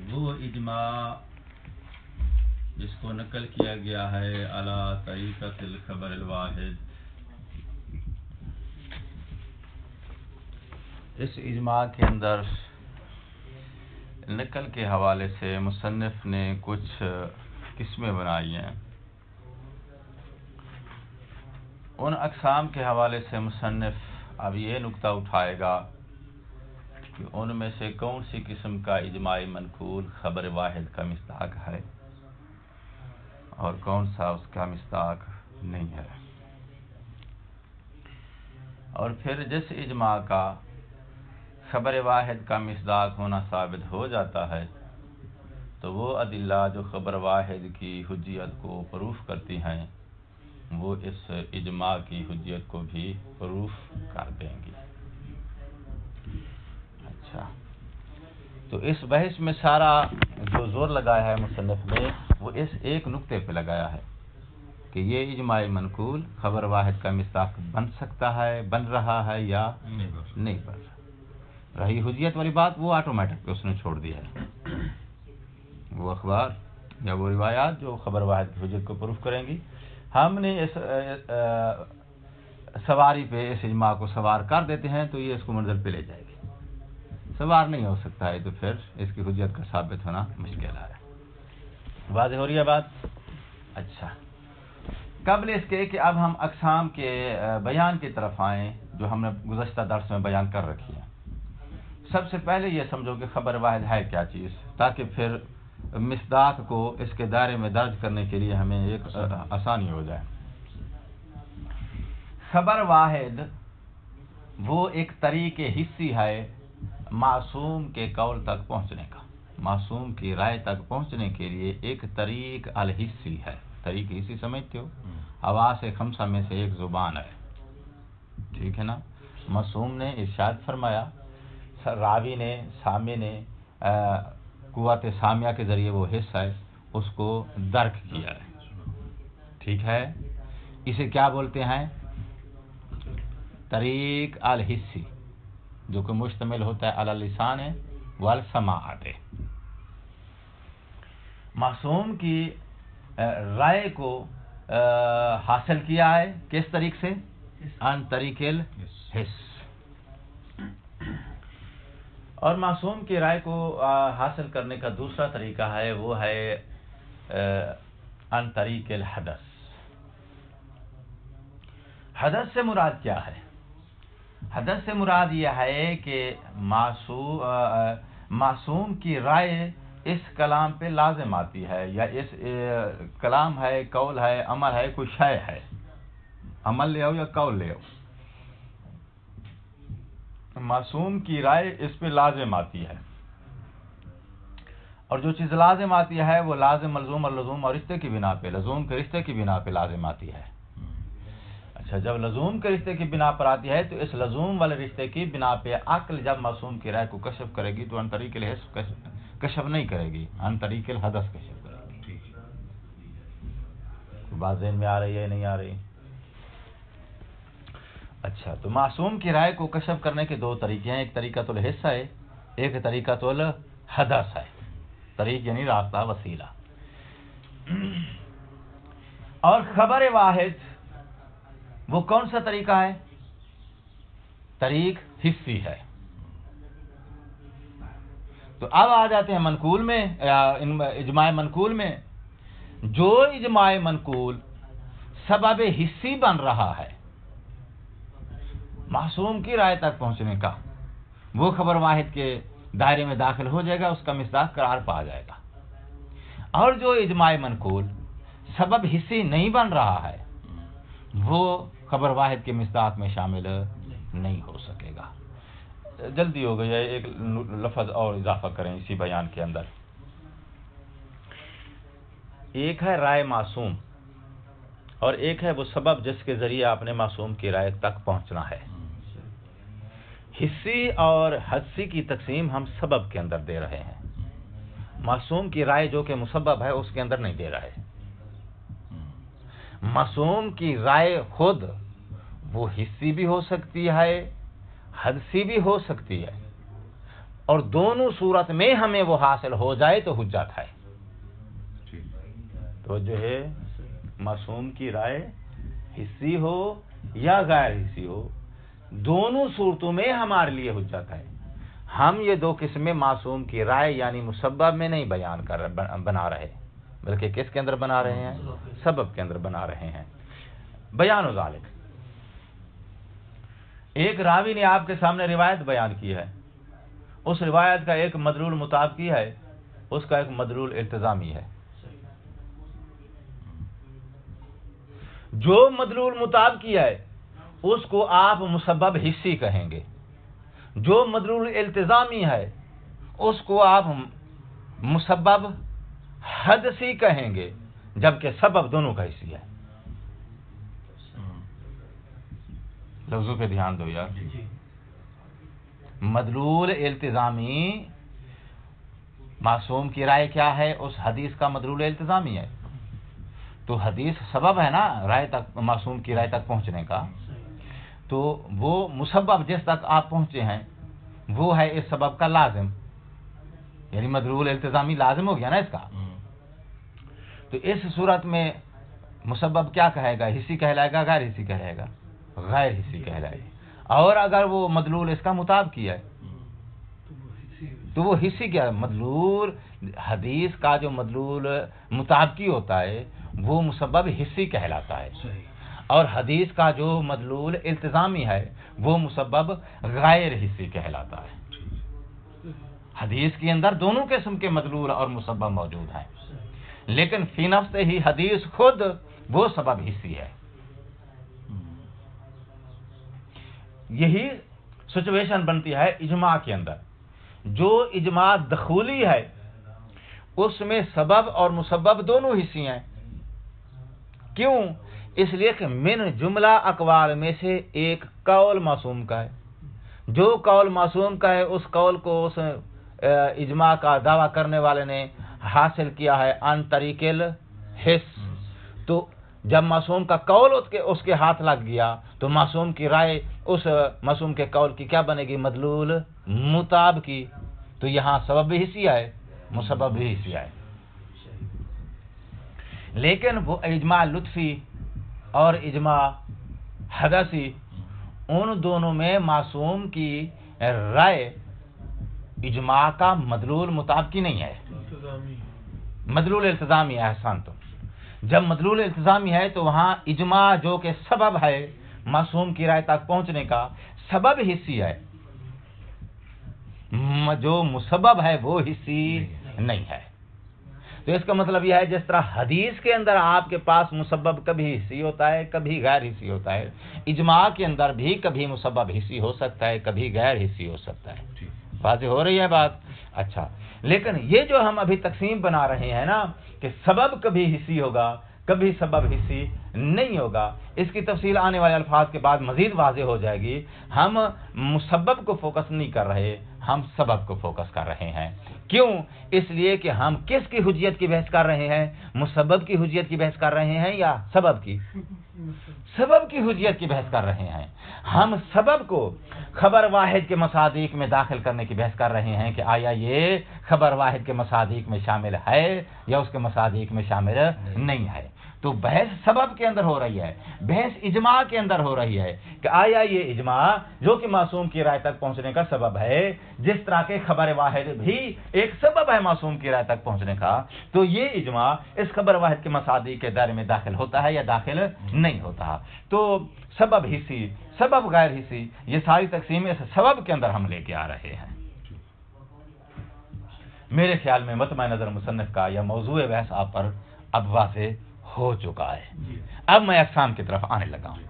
وہ اجماع جس کو نقل کیا گیا ہے علی طریقۃ الخبر الواحد، اس اجماع کے اندر نقل کے حوالے سے مصنف نے کچھ قسمیں بنائی ہیں۔ ان اقسام کے حوالے سے مصنف اب یہ نقطہ اٹھائے گا کہ ان میں سے کون سی قسم کا اجماع منقول خبر واحد کا مصداق ہے اور کون سا اس کا مصداق نہیں ہے، اور پھر جس اجماع کا خبر واحد کا مصداق ہونا ثابت ہو جاتا ہے تو وہ ادلہ جو خبر واحد کی حجیت کو پروف کرتی ہیں وہ اس اجماع کی حجیت کو بھی پروف کر دیں گی۔ اچھا، تو اس بحث میں سارا جو زور لگایا ہے مصنف نے وہ اس ایک نقطے پہ لگایا ہے کہ یہ اجماع منقول خبر واحد کا مصداق بن سکتا ہے، بن رہا ہے یا نہیں بن رہا۔ رہی حجیت والی بات وہ آٹومیٹک پہ اس نے چھوڑ دی ہے، وہ اخبار یا وہ روایات جو خبر واحد کی حجیت کو پروف کریں گی، ہم نے اس سواری پہ اس اجماع کو سوار کر دیتے ہیں تو یہ اس کو منزل پہ لے جائے گی۔ سوار نہیں ہو سکتا ہے تو پھر اس کی حجیت کا ثابت ہونا مشکل ہے۔ واضح ہو رہی ہے بات؟ اچھا، قبل اس کے کہ اب ہم اقسام کے بیان کی طرف آئیں جو ہم نے گزشتہ درس میں بیان کر رکھی ہے، سب سے پہلے یہ سمجھو کہ خبر واحد ہے کیا چیز، تاکہ پھر مصداق کو اس کے دائرے میں درج کرنے کے لیے ہمیں ایک آسانی ہو جائے۔ خبر واحد وہ ایک طریق حسی ہے معصوم کے قول تک پہنچنے کا، معصوم کی رائے تک پہنچنے کے لیے ایک طریق الحسی ہے۔ طریق حسی سمجھتے ہو؟ حواس خمسہ میں سے ایک زبان ہے، ٹھیک ہے نا؟ معصوم نے ارشاد فرمایا، راوی نے، سامع نے قوت سامعہ کے ذریعے وہ حس ہے اس کو درک کیا ہے، ٹھیک ہے؟ اسے کیا بولتے ہیں؟ طریق الحسی، جو کہ مشتمل ہوتا ہے علی اللسان والسماعات۔ معصوم کی رائے کو حاصل کیا ہے کس طریق سے؟ عن طریق الحس۔ اور معصوم کی رائے کو حاصل کرنے کا دوسرا طریقہ ہے وہ ہے عن طریق الحدث۔ حدث سے مراد کیا ہے؟ حدث سے مراد یہ ہے کہ معصوم کی رائے اس کلام پہ لازم آتی ہے، یا اس کلام ہے، قول ہے، عمل ہے، کوئی شے ہے، عمل لے آؤ یا قول لے آؤ، معصوم کی رائے اس پہ لازم آتی ہے، اور جو چیز لازم آتی ہے وہ لازم، ملزوم اور لزوم اور رشتے کی بنا پہ، لزوم کے رشتے کی بنا پہ لازم آتی ہے۔ اچھا، جب لزوم کے رشتے کی بنا پر آتی ہے تو اس لزوم والے رشتے کی بنا پہ عقل جب معصوم کی رائے کو کشف کرے گی تو عن طریق الحس کشف نہیں کرے گی، عن طریق الحدث کشف کرے گی۔ بات ذہن میں آ رہی ہے نہیں آ رہی؟ اچھا، تو معصوم کی رائے کو کشف کرنے کے دو طریقے ہیں، ایک طریقہ الحس ہے، ایک طریقہ الحدث ہے۔ طریق یعنی راستہ، وسیلہ۔ اور خبر واحد وہ کون سا طریقہ ہے؟ طریق حسی ہے۔ تو اب آ جاتے ہیں منقول میں، اجماع منقول میں۔ جو اجماع منقول سبب حسی بن رہا ہے معصوم کی رائے تک پہنچنے کا، وہ خبر واحد کے دائرے میں داخل ہو جائے گا، اس کا مصداق قرار پا جائے گا۔ اور جو اجماع منقول سبب حسی نہیں بن رہا ہے وہ خبر واحد کے مصداق میں شامل نہیں ہو سکے گا۔ جلدی ہو گئی ہے، ایک لفظ اور اضافہ کریں اسی بیان کے اندر۔ ایک ہے رائے معصوم اور ایک ہے وہ سبب جس کے ذریعے آپ نے معصوم کی رائے تک پہنچنا ہے۔ حسی اور حدسی کی تقسیم ہم سبب کے اندر دے رہے ہیں، معصوم کی رائے جو کہ مسبب ہے اس کے اندر نہیں دے رہے۔ معصوم کی رائے خود وہ حسی بھی ہو سکتی ہے، حدسی بھی ہو سکتی ہے، اور دونوں صورت میں ہمیں وہ حاصل ہو جائے تو حجت ہے. تو جو ہے معصوم کی رائے حصی ہو یا غیر حصی ہو، دونوں صورتوں میں ہمارے لیے حجت ہے. ہم یہ دو قسمیں معصوم کی رائے یعنی مسبب میں نہیں بیان بنا رہے، بلکہ کس کے اندر بنا رہے ہیں؟ سبب کے اندر بنا رہے ہیں. بیان ذالک، ایک راوی نے آپ کے سامنے روایت بیان کی ہے، اس روایت کا ایک مدلول مطابقی ہے، اس کا ایک مدلول التزامی ہے. جو مدلول مطابقی ہے اس کو آپ مسبب حصی کہیں گے، جو مدلول التزامی ہے اس کو آپ مسبب حدثی کہیں گے، جبکہ سبب دونوں کا حصی ہے. لفظوں پہ دھیان دو یار. مدلول التزامی، معصوم کی رائے کیا ہے؟ اس حدیث کا مدلول التزامی ہے. تو حدیث سبب ہے نا رائے تک، معصوم کی رائے تک پہنچنے کا. تو وہ مسبب جس تک آپ پہنچے ہیں وہ ہے اس سبب کا لازم، یعنی مدلول التزامی لازم ہو گیا نا اس کا. تو اس صورت میں مسبب کیا کہے گا؟ حصی کہلائے گا، غیر حصی کہلائے گا؟ غیر حصی کہلائے گا. اور اگر وہ مدلول اس کا مطابقی ہے تو وہ حصی کیا ہے؟ مدلول حدیث کا جو مدلول مطابقی ہوتا ہے وہ مسبب حصی کہلاتا ہے، اور حدیث کا جو مدلول التزامی ہے وہ مسبب غیر حصی کہلاتا ہے. حدیث کے اندر دونوں قسم کے مدلول اور مسبب موجود ہیں، لیکن فی نفس ہی حدیث خود وہ سبب حصی ہے. یہی سچویشن بنتی ہے اجماع کے اندر. جو اجماع دخولی ہے اس میں سبب اور مسبب دونوں حصی ہیں. کیوں؟ اس لیے کہ من جملہ اقوال میں سے ایک قول معصوم کا ہے. جو قول معصوم کا ہے اس قول کو اس اجماع کا دعویٰ کرنے والے نے حاصل کیا ہے عن طریق الحس. تو جب معصوم کا قول اس کے ہاتھ لگ گیا تو معصوم کی رائے اس معصوم کے قول کی کیا بنے گی؟ مدلول مطابقی. تو یہاں سبب بھی حصی ہے، مسبب بھی حصی ہے. لیکن وہ اجماع لطفی اور اجماع حدثی، ان دونوں میں معصوم کی رائے اجماع کا مدلول مطابقی نہیں ہے، مدلول التزامی ہے. احسان. تو جب مدلول التزامی ہے تو وہاں اجماع جو کہ سبب ہے معصوم کی رائے تک پہنچنے کا، سبب حصی ہے، جو مسبب ہے وہ حصی نہیں ہے. تو اس کا مطلب یہ ہے جس طرح حدیث کے اندر آپ کے پاس مسبب کبھی حصی ہوتا ہے کبھی غیر حصی ہوتا ہے، اجماع کے اندر بھی کبھی مسبب حصی ہو سکتا ہے کبھی غیر حصی ہو سکتا ہے. واضح ہو رہی ہے بات؟ اچھا، لیکن یہ جو ہم ابھی تقسیم بنا رہے ہیں نا کہ سبب کبھی حصی ہوگا کبھی سبب حصی نہیں ہوگا، اس کی تفصیل آنے والے الفاظ کے بعد مزید واضح ہو جائے گی. ہم مسبب کو فوکس نہیں کر رہے، ہم سبب کو فوکس کر رہے ہیں. کیوں؟ اس لیے کہ ہم کس کی حجیت کی بحث کر رہے ہیں؟ مسبب کی حجیت کی بحث کر رہے ہیں یا سبب کی؟ سبب کی حجیت کی بحث کر رہے ہیں. ہم سبب کو خبر واحد کے مصادیق میں داخل کرنے کی بحث کر رہے ہیں کہ آیا یہ خبر واحد کے مصادیق میں شامل ہے یا اس کے مصادیق میں شامل نہیں ہے. تو بحث سبب کے اندر ہو رہی ہے، بحث اجماع کے اندر ہو رہی ہے کہ آیا یہ اجماع جو کہ معصوم کی رائے تک پہنچنے کا سبب ہے، جس طرح کے خبر واحد بھی ایک سبب ہے معصوم کی رائے تک پہنچنے کا، تو یہ اجماع اس خبر واحد کے مصادیق کے دائرے میں داخل ہوتا ہے یا داخل نہیں ہوتا. تو سبب حصی، سبب غیر حصی، یہ ساری تقسیمیں اس سبب کے اندر ہم لے کے آ رہے ہیں. میرے خیال میں مطمع نظر مصنف کا یا موضوع بحث آپ پر اب واضح ہو چکا ہے. اب میں اقسام کی طرف آنے لگا ہوں.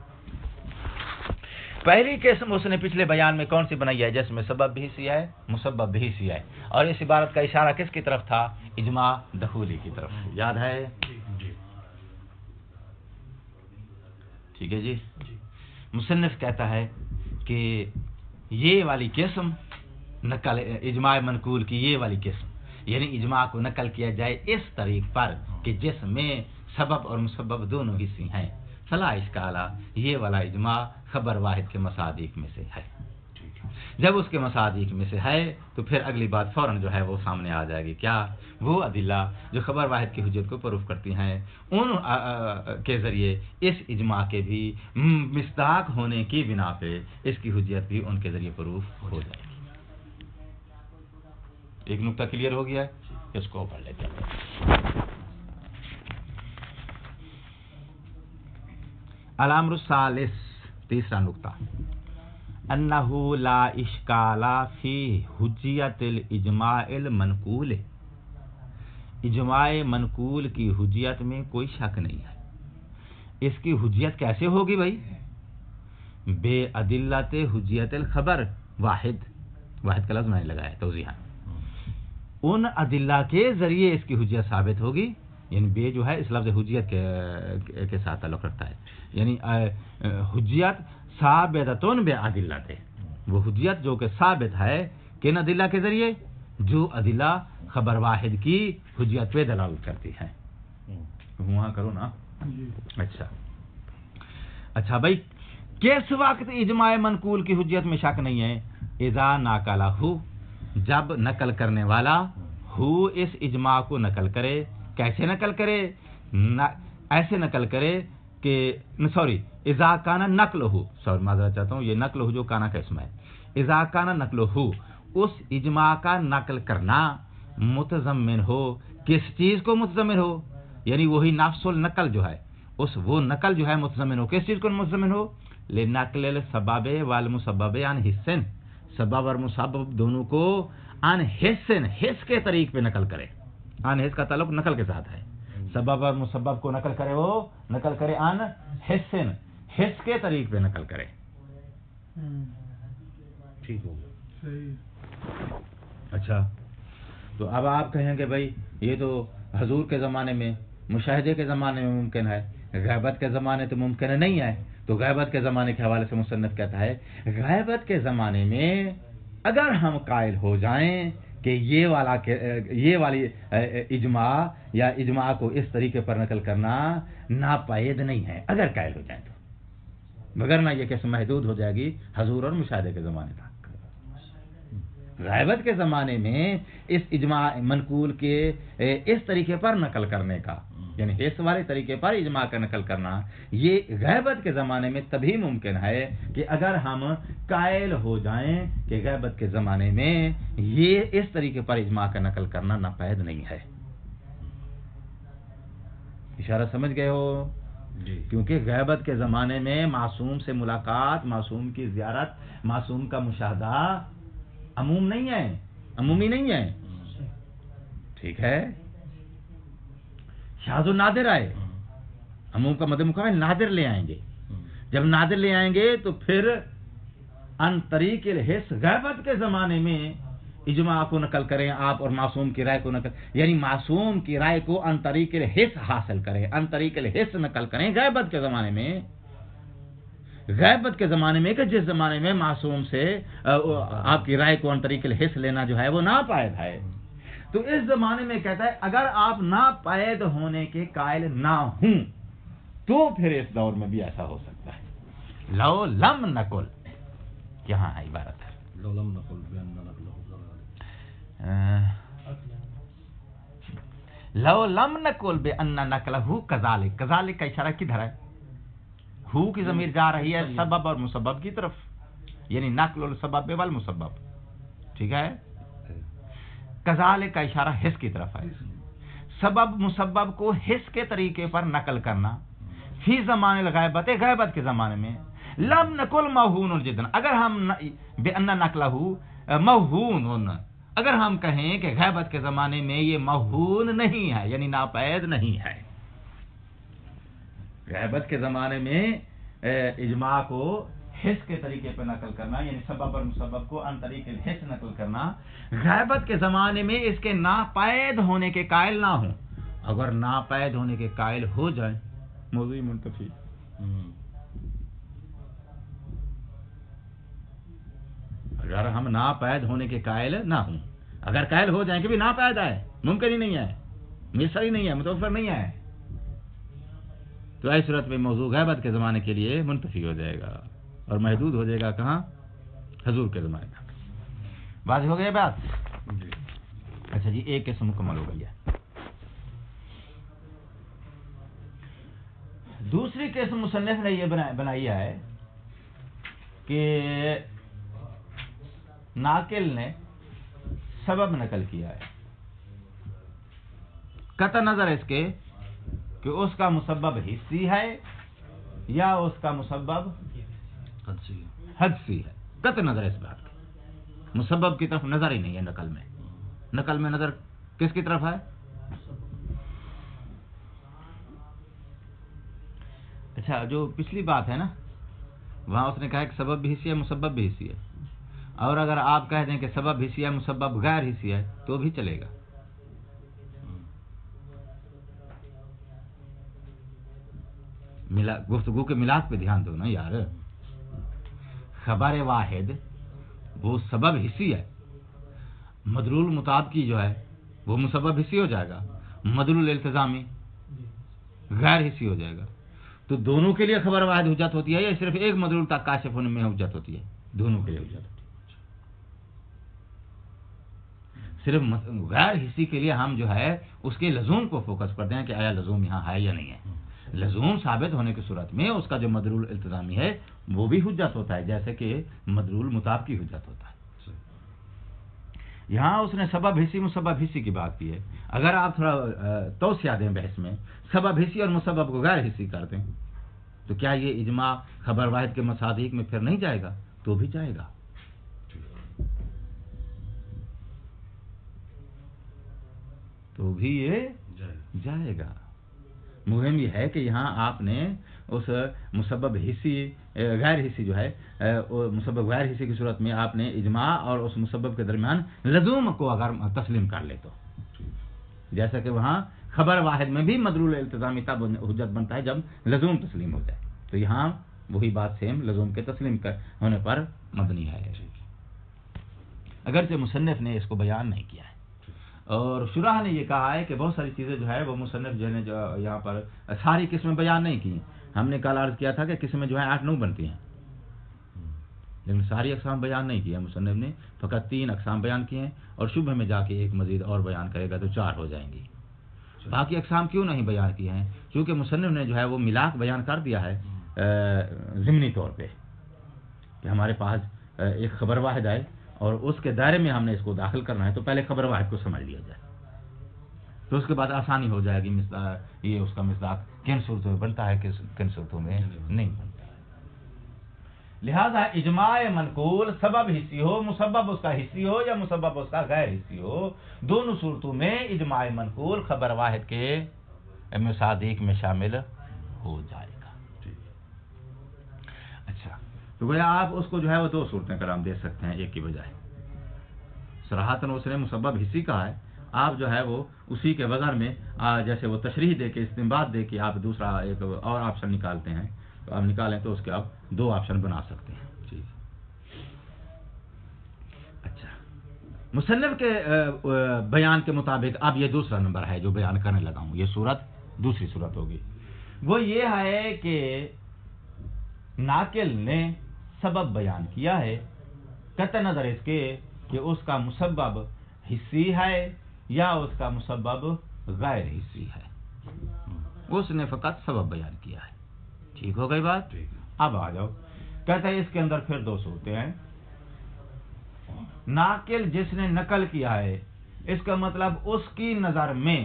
پہلی قسم اس نے پچھلے بیان میں کون سی بنائی ہے؟ جس میں سبب بھی حصی ہے مسبب بھی حصی ہے، اور اس عبارت کا اشارہ کس کی طرف تھا؟ اجماع دخولی کی طرف. یاد ہے؟ ٹھیک ہے جی. مصنف کہتا ہے کہ یہ والی قسم نقل اجماع منقول کی، یہ والی قسم یعنی اجماع کو نقل کیا جائے اس طریق پر کہ جس میں سبب اور مسبب دونوں حصے ہیں، فلا اشکالہ، یہ والا اجماع خبر واحد کے مصادیق میں سے ہے. جب اس کے مصادیق میں سے ہے تو پھر اگلی بات فوراً جو ہے وہ سامنے آ جائے گی، کیا؟ وہ ادلہ جو خبر واحد کی حجیت کو پروف کرتی ہیں، ان کے ذریعے اس اجماع کے بھی مصداق ہونے کی بنا پہ اس کی حجیت بھی ان کے ذریعے پروف ہو جائے گی۔ ایک نقطہ کلیئر ہو گیا ہے، اس کو پڑھ لیتے ہیں۔ الامر الثالث، تیسرا نقطہ، انہ لا اشکال فی حجیت الاجماع المنقول، اجماع منقول کی حجیت میں کوئی شک نہیں ہے۔ اس کی حجیت کیسے ہوگی بھائی؟ بے ادلت حجیت الخبر واحد، واحد کا لفظ میں نے لگایا توضیحاً، ان ادلہ کے ذریعے اس کی حجیت ثابت ہوگی، یعنی بے جو ہے اس لفظ حجیت کے ساتھ تعلق رکھتا ہے، یعنی حجیت ثابتۃ بادلۃ، وہ حجیت جو کہ ثابت ہے کن ادلہ کے ذریعے؟ جو ادلہ خبر واحد کی حجیت پہ دلالت کرتی ہے۔ وہاں کرو نا، اچھا بھائی، کس وقت اجماع منقول کی حجیت میں شک نہیں ہے؟ اذا ناقلہ، جب نقل کرنے والا ہو اس اجماع کو نقل کرے۔ کیسے نقل کرے؟ ایسے نقل کرے کہ اذا کان نقل ہو، معذرت چاہتا ہوں، یہ نقل ہو جو کانا کا اسم ہے، اذا کان نقل ہو، اس اجماع کا نقل کرنا متضمن ہو، کس چیز کو متضمن ہو؟ یعنی وہی نفس النقل جو ہے، وہ نقل جو ہے متضمن ہو، کس چیز کو متضمن ہو؟ لنقل السبب والمسبب عن حس، سبب اور مسبب دونوں کو عن حس، حس کے طریق پہ نقل کرے۔ عن حس کا تعلق نقل کے ساتھ ہے، سبب اور مسبب کو نقل کرے، وہ نقل کرے عن حس، حس کے طریق پہ نقل کرے۔ ٹھیک ہو گیا؟ اچھا، تو اب آپ کہیں گے بھائی یہ تو حضور کے زمانے میں، مشاہدے کے زمانے میں ممکن ہے، غیبت کے زمانے تو ممکن نہیں ہے۔ تو غیبت کے زمانے کے حوالے سے مصنف کہتا ہے، غیبت کے زمانے میں اگر ہم قائل ہو جائیں کہ یہ والی اجماع یا اجماع کو اس طریقے پر نقل کرنا ناپید نہیں ہے، اگر قائل ہو جائیں تو، مگر نہ یہ کیسے محدود ہو جائے گی حضور اور مشاہدے کے زمانے تک۔ غیبت کے زمانے میں اس اجماع منقول کے اس طریقے پر نقل کرنے کا، یعنی حس والے طریقے پر اجماع کا نقل کرنا، یہ غیبت کے زمانے میں تبھی ممکن ہے کہ اگر ہم قائل ہو جائیں کہ غیبت کے زمانے میں یہ اس طریقے پر اجماع کا نقل کرنا ناپید نہیں ہے۔ اشارہ سمجھ گئے ہو؟ کیونکہ غیبت کے زمانے میں معصوم سے ملاقات، معصوم کی زیارت، معصوم کا مشاہدہ عموم نہیں ہے، عمومی نہیں ہے، ٹھیک ہے؟ شاذ و نادر آئے، عموم کا مد مقابل نادر لے آئیں گے، جب نادر لے آئیں گے تو پھر ان طریق الحس، غیبت کے زمانے میں اجماع کو نقل کریں آپ اور معصوم کی رائے کو نقل، یعنی معصوم کی رائے کو ان طریق الحس حاصل کریں، ان طریق الحس نقل کریں غیبت کے زمانے میں۔ غیبت کے زمانے میں کہ جس زمانے میں معصوم سے آپ کی رائے کو ان طریق الحس لینا جو ہے وہ ناپائد ہے، تو اس زمانے میں کہتا ہے اگر آپ ناپائد ہونے کے قائل نہ ہوں تو پھر اس دور میں بھی ایسا ہو سکتا ہے۔ لو لم نقل، یہاں عبارت ہے لو لم نقل لو لم نقل بان نقلہ کذالک، کذالک کا اشارہ کدھر ہے؟ ہو کی ضمیر جا رہی ہے سبب اور مسبب کی طرف، یعنی نقل السبب والمسبب، ٹھیک ہے؟ کذالک کا اشارہ حس کی طرف ہے، سبب مسبب کو حس کے طریقے پر نقل کرنا فی زمان الغیبت، غیبت کے زمانے میں، لم نقل موہون جدا، اگر ہم بان نقلہ موہون، اگر ہم کہیں کہ غیبت کے زمانے میں یہ موہون نہیں ہے، یعنی ناپید نہیں ہے، غیبت کے زمانے میں اجماع کو حس کے طریقے پر نقل کرنا، یعنی سبب اور مسبب کو ان طریق الحس نقل کرنا، غیبت کے زمانے میں اس کے ناپید ہونے کے قائل نہ ہوں، اگر ناپید ہونے کے قائل ہو جائیں موضوع منتفی، اگر ہم ناپید ہونے کے قائل نہ ہوں، اگر قائل ہو جائیں کہ بھی ناپید ہے، ممکن ہی نہیں ہے، میسر ہی نہیں ہے، متوفر نہیں ہے، تو ایسی صورت میں موضوع غیبت کے زمانے کے لیے منتفی ہو جائے گا اور محدود ہو جائے گا کہاں؟ حضور کے زمانے تک۔ بات ہو گئی بات جی اچھا جی ایک قسم مکمل ہو گئی ہے. دوسری قسم مصنف نے یہ بنائی ہے کہ ناقل نے سبب نقل کیا ہے قطع نظر اس کے کہ اس کا مسبب حسی ہے یا اس کا مسبب حدسی ہے. قطع نظر اس بات کی مسبب کی طرف نظر ہی نہیں ہے. نقل میں نظر کس کی طرف ہے؟ اچھا جو پچھلی بات ہے نا وہاں اس نے کہا کہ سبب بھی حصی ہے مسبب بھی حصی ہے، اور اگر آپ کہہ دیں کہ سبب حصی ہے مسبب غیر حصی ہے تو بھی چلے گا. گفتگو کے ملاق پہ دھیان دو نا یار. خبر واحد وہ سبب حصی ہے، مدلول مطابقی جو ہے وہ مسبب حصی ہو جائے گا، مدلول التزامی غیر حصی ہو جائے گا. تو دونوں کے لیے خبر واحد حجت ہوتی ہے یا صرف ایک مدلول تک کاشف ہونے میں حجت ہوتی ہے؟ دونوں کے لیے حجت ہوتی ہے. صرف غیر حصی کے لیے ہم جو ہے اس کے لزوم کو فوکس کرتے ہیں کہ آیا لزوم یہاں ہے یا نہیں ہے. لزوم ثابت ہونے کی صورت میں اس کا جو مدلول التزامی ہے وہ بھی حجت ہوتا ہے، جیسے کہ مدلول مطابقی حجت ہوتا ہے. یہاں اس نے سبب حصی مسبب حصی کی بات کی ہے. اگر آپ تھوڑا توسیع دیں بحث میں، سبب حصی اور مسبب کو غیر حصی کر دیں تو کیا یہ اجماع خبر واحد کے مصادیق میں پھر نہیں جائے گا؟ تو بھی جائے گا. تو بھی یہ جائے گا. مہم یہ ہے کہ یہاں آپ نے اس مسبب حصی غیر حصی جو ہے مسبب غیر حصی کی صورت میں آپ نے اجماع اور اس مسبب کے درمیان لزوم کو اگر تسلیم کر لے تو، جیسا کہ وہاں خبر واحد میں بھی مدلول التزامی تب حجت بنتا ہے جب لزوم تسلیم ہو جائے. تو یہاں وہی بات سیم لزوم کے تسلیم ہونے پر مبنی ہے، اگرچہ مصنف نے اس کو بیان نہیں کیا ہے. اور شرح نے یہ کہا ہے کہ بہت ساری چیزیں جو ہے وہ مصنف جو نے جو یہاں پر ساری قسمیں بیان نہیں کی. ہم نے کل عرض کیا تھا کہ قسمیں جو ہیں 8-9 بنتی ہیں، لیکن ساری اقسام بیان نہیں کی ہے مصنف نے، فقط 3 اقسام بیان کیے ہیں، اور شبہ میں جا کے ایک مزید اور بیان کرے گا تو 4 ہو جائیں گی. باقی اقسام کیوں نہیں بیان کیے ہیں؟ کیونکہ مصنف نے جو ہے وہ ملاک بیان کر دیا ہے ضمنی طور پہ کہ ہمارے پاس ایک خبر واحد آئے اور اس کے دائرے میں ہم نے اس کو داخل کرنا ہے، تو پہلے خبر واحد کو سمجھ لیا جائے تو اس کے بعد آسانی ہو جائے گی. یہ اس کا مصداق کن صورتوں میں بنتا ہے کن صورتوں میں نہیں بنتا ہے. لہذا اجماع منقول سبب حصی ہو مسبب اس کا حصی ہو یا مسبب اس کا غیر حصی ہو، دونوں صورتوں میں اجماع منقول خبر واحد کے مصادیق میں شامل ہو جائے گا. اچھا تو گویا آپ اس کو جو ہے وہ 2 صورتیں قرار دے سکتے ہیں ایک کی بجائے. صراحتاً اس نے مسبب حصی کہا ہے، آپ جو ہے وہ اسی کے وزن میں جیسے وہ تشریح دے کے استنباط دے کے آپ دوسرا ایک اور آپشن نکالتے ہیں، تو آپ نکالیں تو اس کے آپ 2 آپشن بنا سکتے ہیں. اچھا مصنف کے بیان کے مطابق اب یہ دوسرا نمبر ہے جو بیان کرنے لگا ہوں، یہ صورت دوسری صورت ہوگی. وہ یہ ہے کہ ناقل نے سبب بیان کیا ہے قطع نظر اس کے کہ اس کا مسبب حصی ہے یا اس کا مسبب غیر حصی ہے. اس نے فقط سبب بیان کیا ہے. ٹھیک ہو گئی بات؟ اب آ جاؤ، کہتا ہے اس کے اندر پھر 2 صورتیں ہیں. ناقل جس نے نقل کیا ہے اس کا مطلب اس کی نظر میں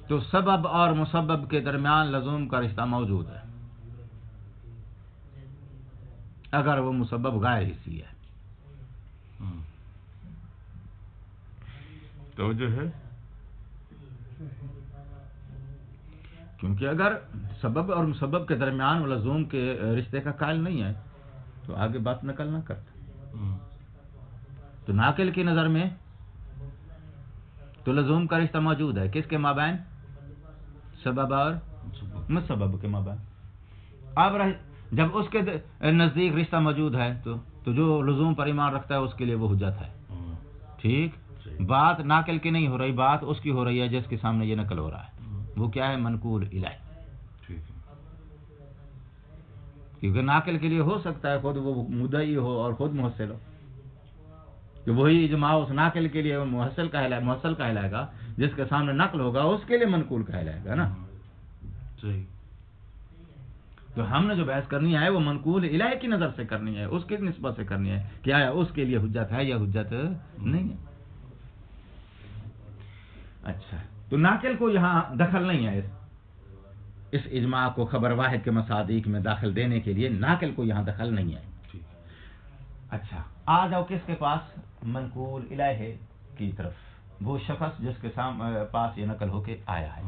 تو سبب اور مسبب کے درمیان لزوم کا رشتہ موجود ہے اگر وہ مسبب غیر حصی ہے. تو جو ہے کیونکہ اگر سبب اور مسبب کے درمیان وہ لزوم کے رشتے کا قائل نہیں ہے تو آگے بات نقل نہ کرتا. تو ناقل کی نظر میں تو لزوم کا رشتہ موجود ہے، کس کے مابین؟ سبب اور مسبب کے مابین. اب جب اس کے نزدیک رشتہ موجود ہے تو جو لزوم پر ایمان رکھتا ہے اس کے لیے وہ حجت ہے. ٹھیک، بات ناقل کی نہیں ہو رہی، بات اس کی ہو رہی ہے جس کے سامنے یہ نقل ہو رہا ہے. وہ کیا ہے؟ منقول الیہ. کیونکہ ناقل کے لیے ہو سکتا ہے خود وہ مدعی ہو اور خود محصل ہو، کہ وہی اجماع اس ناقل کے لیے محصل کہلائے گا، جس کے سامنے نقل ہوگا اس کے لیے منقول کہلائے گا نا. صحیح. تو ہم نے جو بحث کرنی ہے وہ منقول الہی کی نظر سے کرنی ہے، اس کی نسبت سے کرنی ہے کہ آیا اس کے لیے حجت ہے یا حجت نہیں ہے. اچھا، تو ناقل کو یہاں دخل نہیں ہے، اس اجماع کو خبر واحد کے مصادیق میں داخل دینے کے لیے ناقل کو یہاں دخل نہیں ہے. اچھا، آ جاؤ کس کے پاس؟ منقول الہی کی طرف، وہ شخص جس کے پاس یہ نقل ہو کے آیا ہے.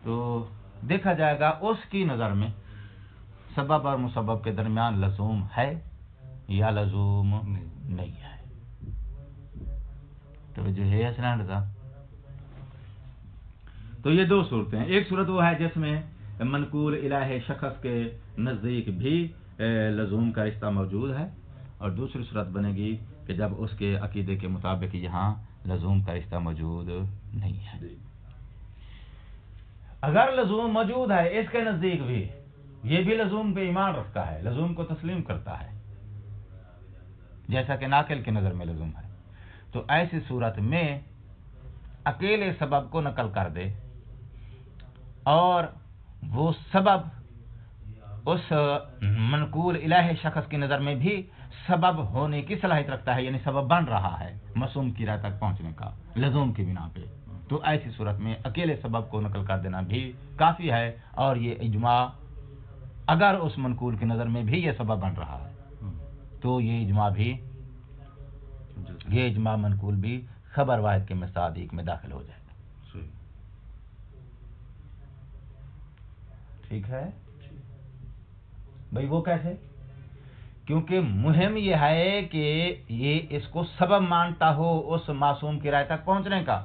تو دیکھا جائے گا اس کی نظر میں سبب اور مسبب کے درمیان لزوم ہے یا لزوم نہیں ہے. تو جو ہے حسنان رضا، تو یہ دو صورتیں ہیں. ایک صورت وہ ہے جس میں منقول الہی شخص کے نزدیک بھی لزوم کا رشتہ موجود ہے، اور دوسری صورت بنے گی کہ جب اس کے عقیدے کے مطابق یہاں لزوم کا رشتہ موجود نہیں ہے. اگر لزوم موجود ہے اس کے نزدیک بھی، یہ بھی لزوم پہ ایمان رکھتا ہے، لزوم کو تسلیم کرتا ہے جیسا کہ ناقل کی نظر میں لزوم ہے، تو ایسی صورت میں اکیلے سبب کو نقل کر دے اور وہ سبب اس منقول الہی شخص کی نظر میں بھی سبب ہونے کی صلاحیت رکھتا ہے، یعنی سبب بن رہا ہے معصوم کی رائے تک پہنچنے کا لزوم کی بنا پہ، تو ایسی صورت میں اکیلے سبب کو نقل کر دینا بھی کافی ہے. اور یہ اجماع اگر اس منقول کی نظر میں بھی یہ سبب بن رہا ہے تو یہ اجماع منقول بھی خبر واحد کے مصادیق میں داخل ہو جائے گا. ٹھیک ہے بھائی، وہ کیسے؟ کیونکہ مہم یہ ہے کہ یہ اس کو سبب مانتا ہو اس معصوم کی رائے تک پہنچنے کا.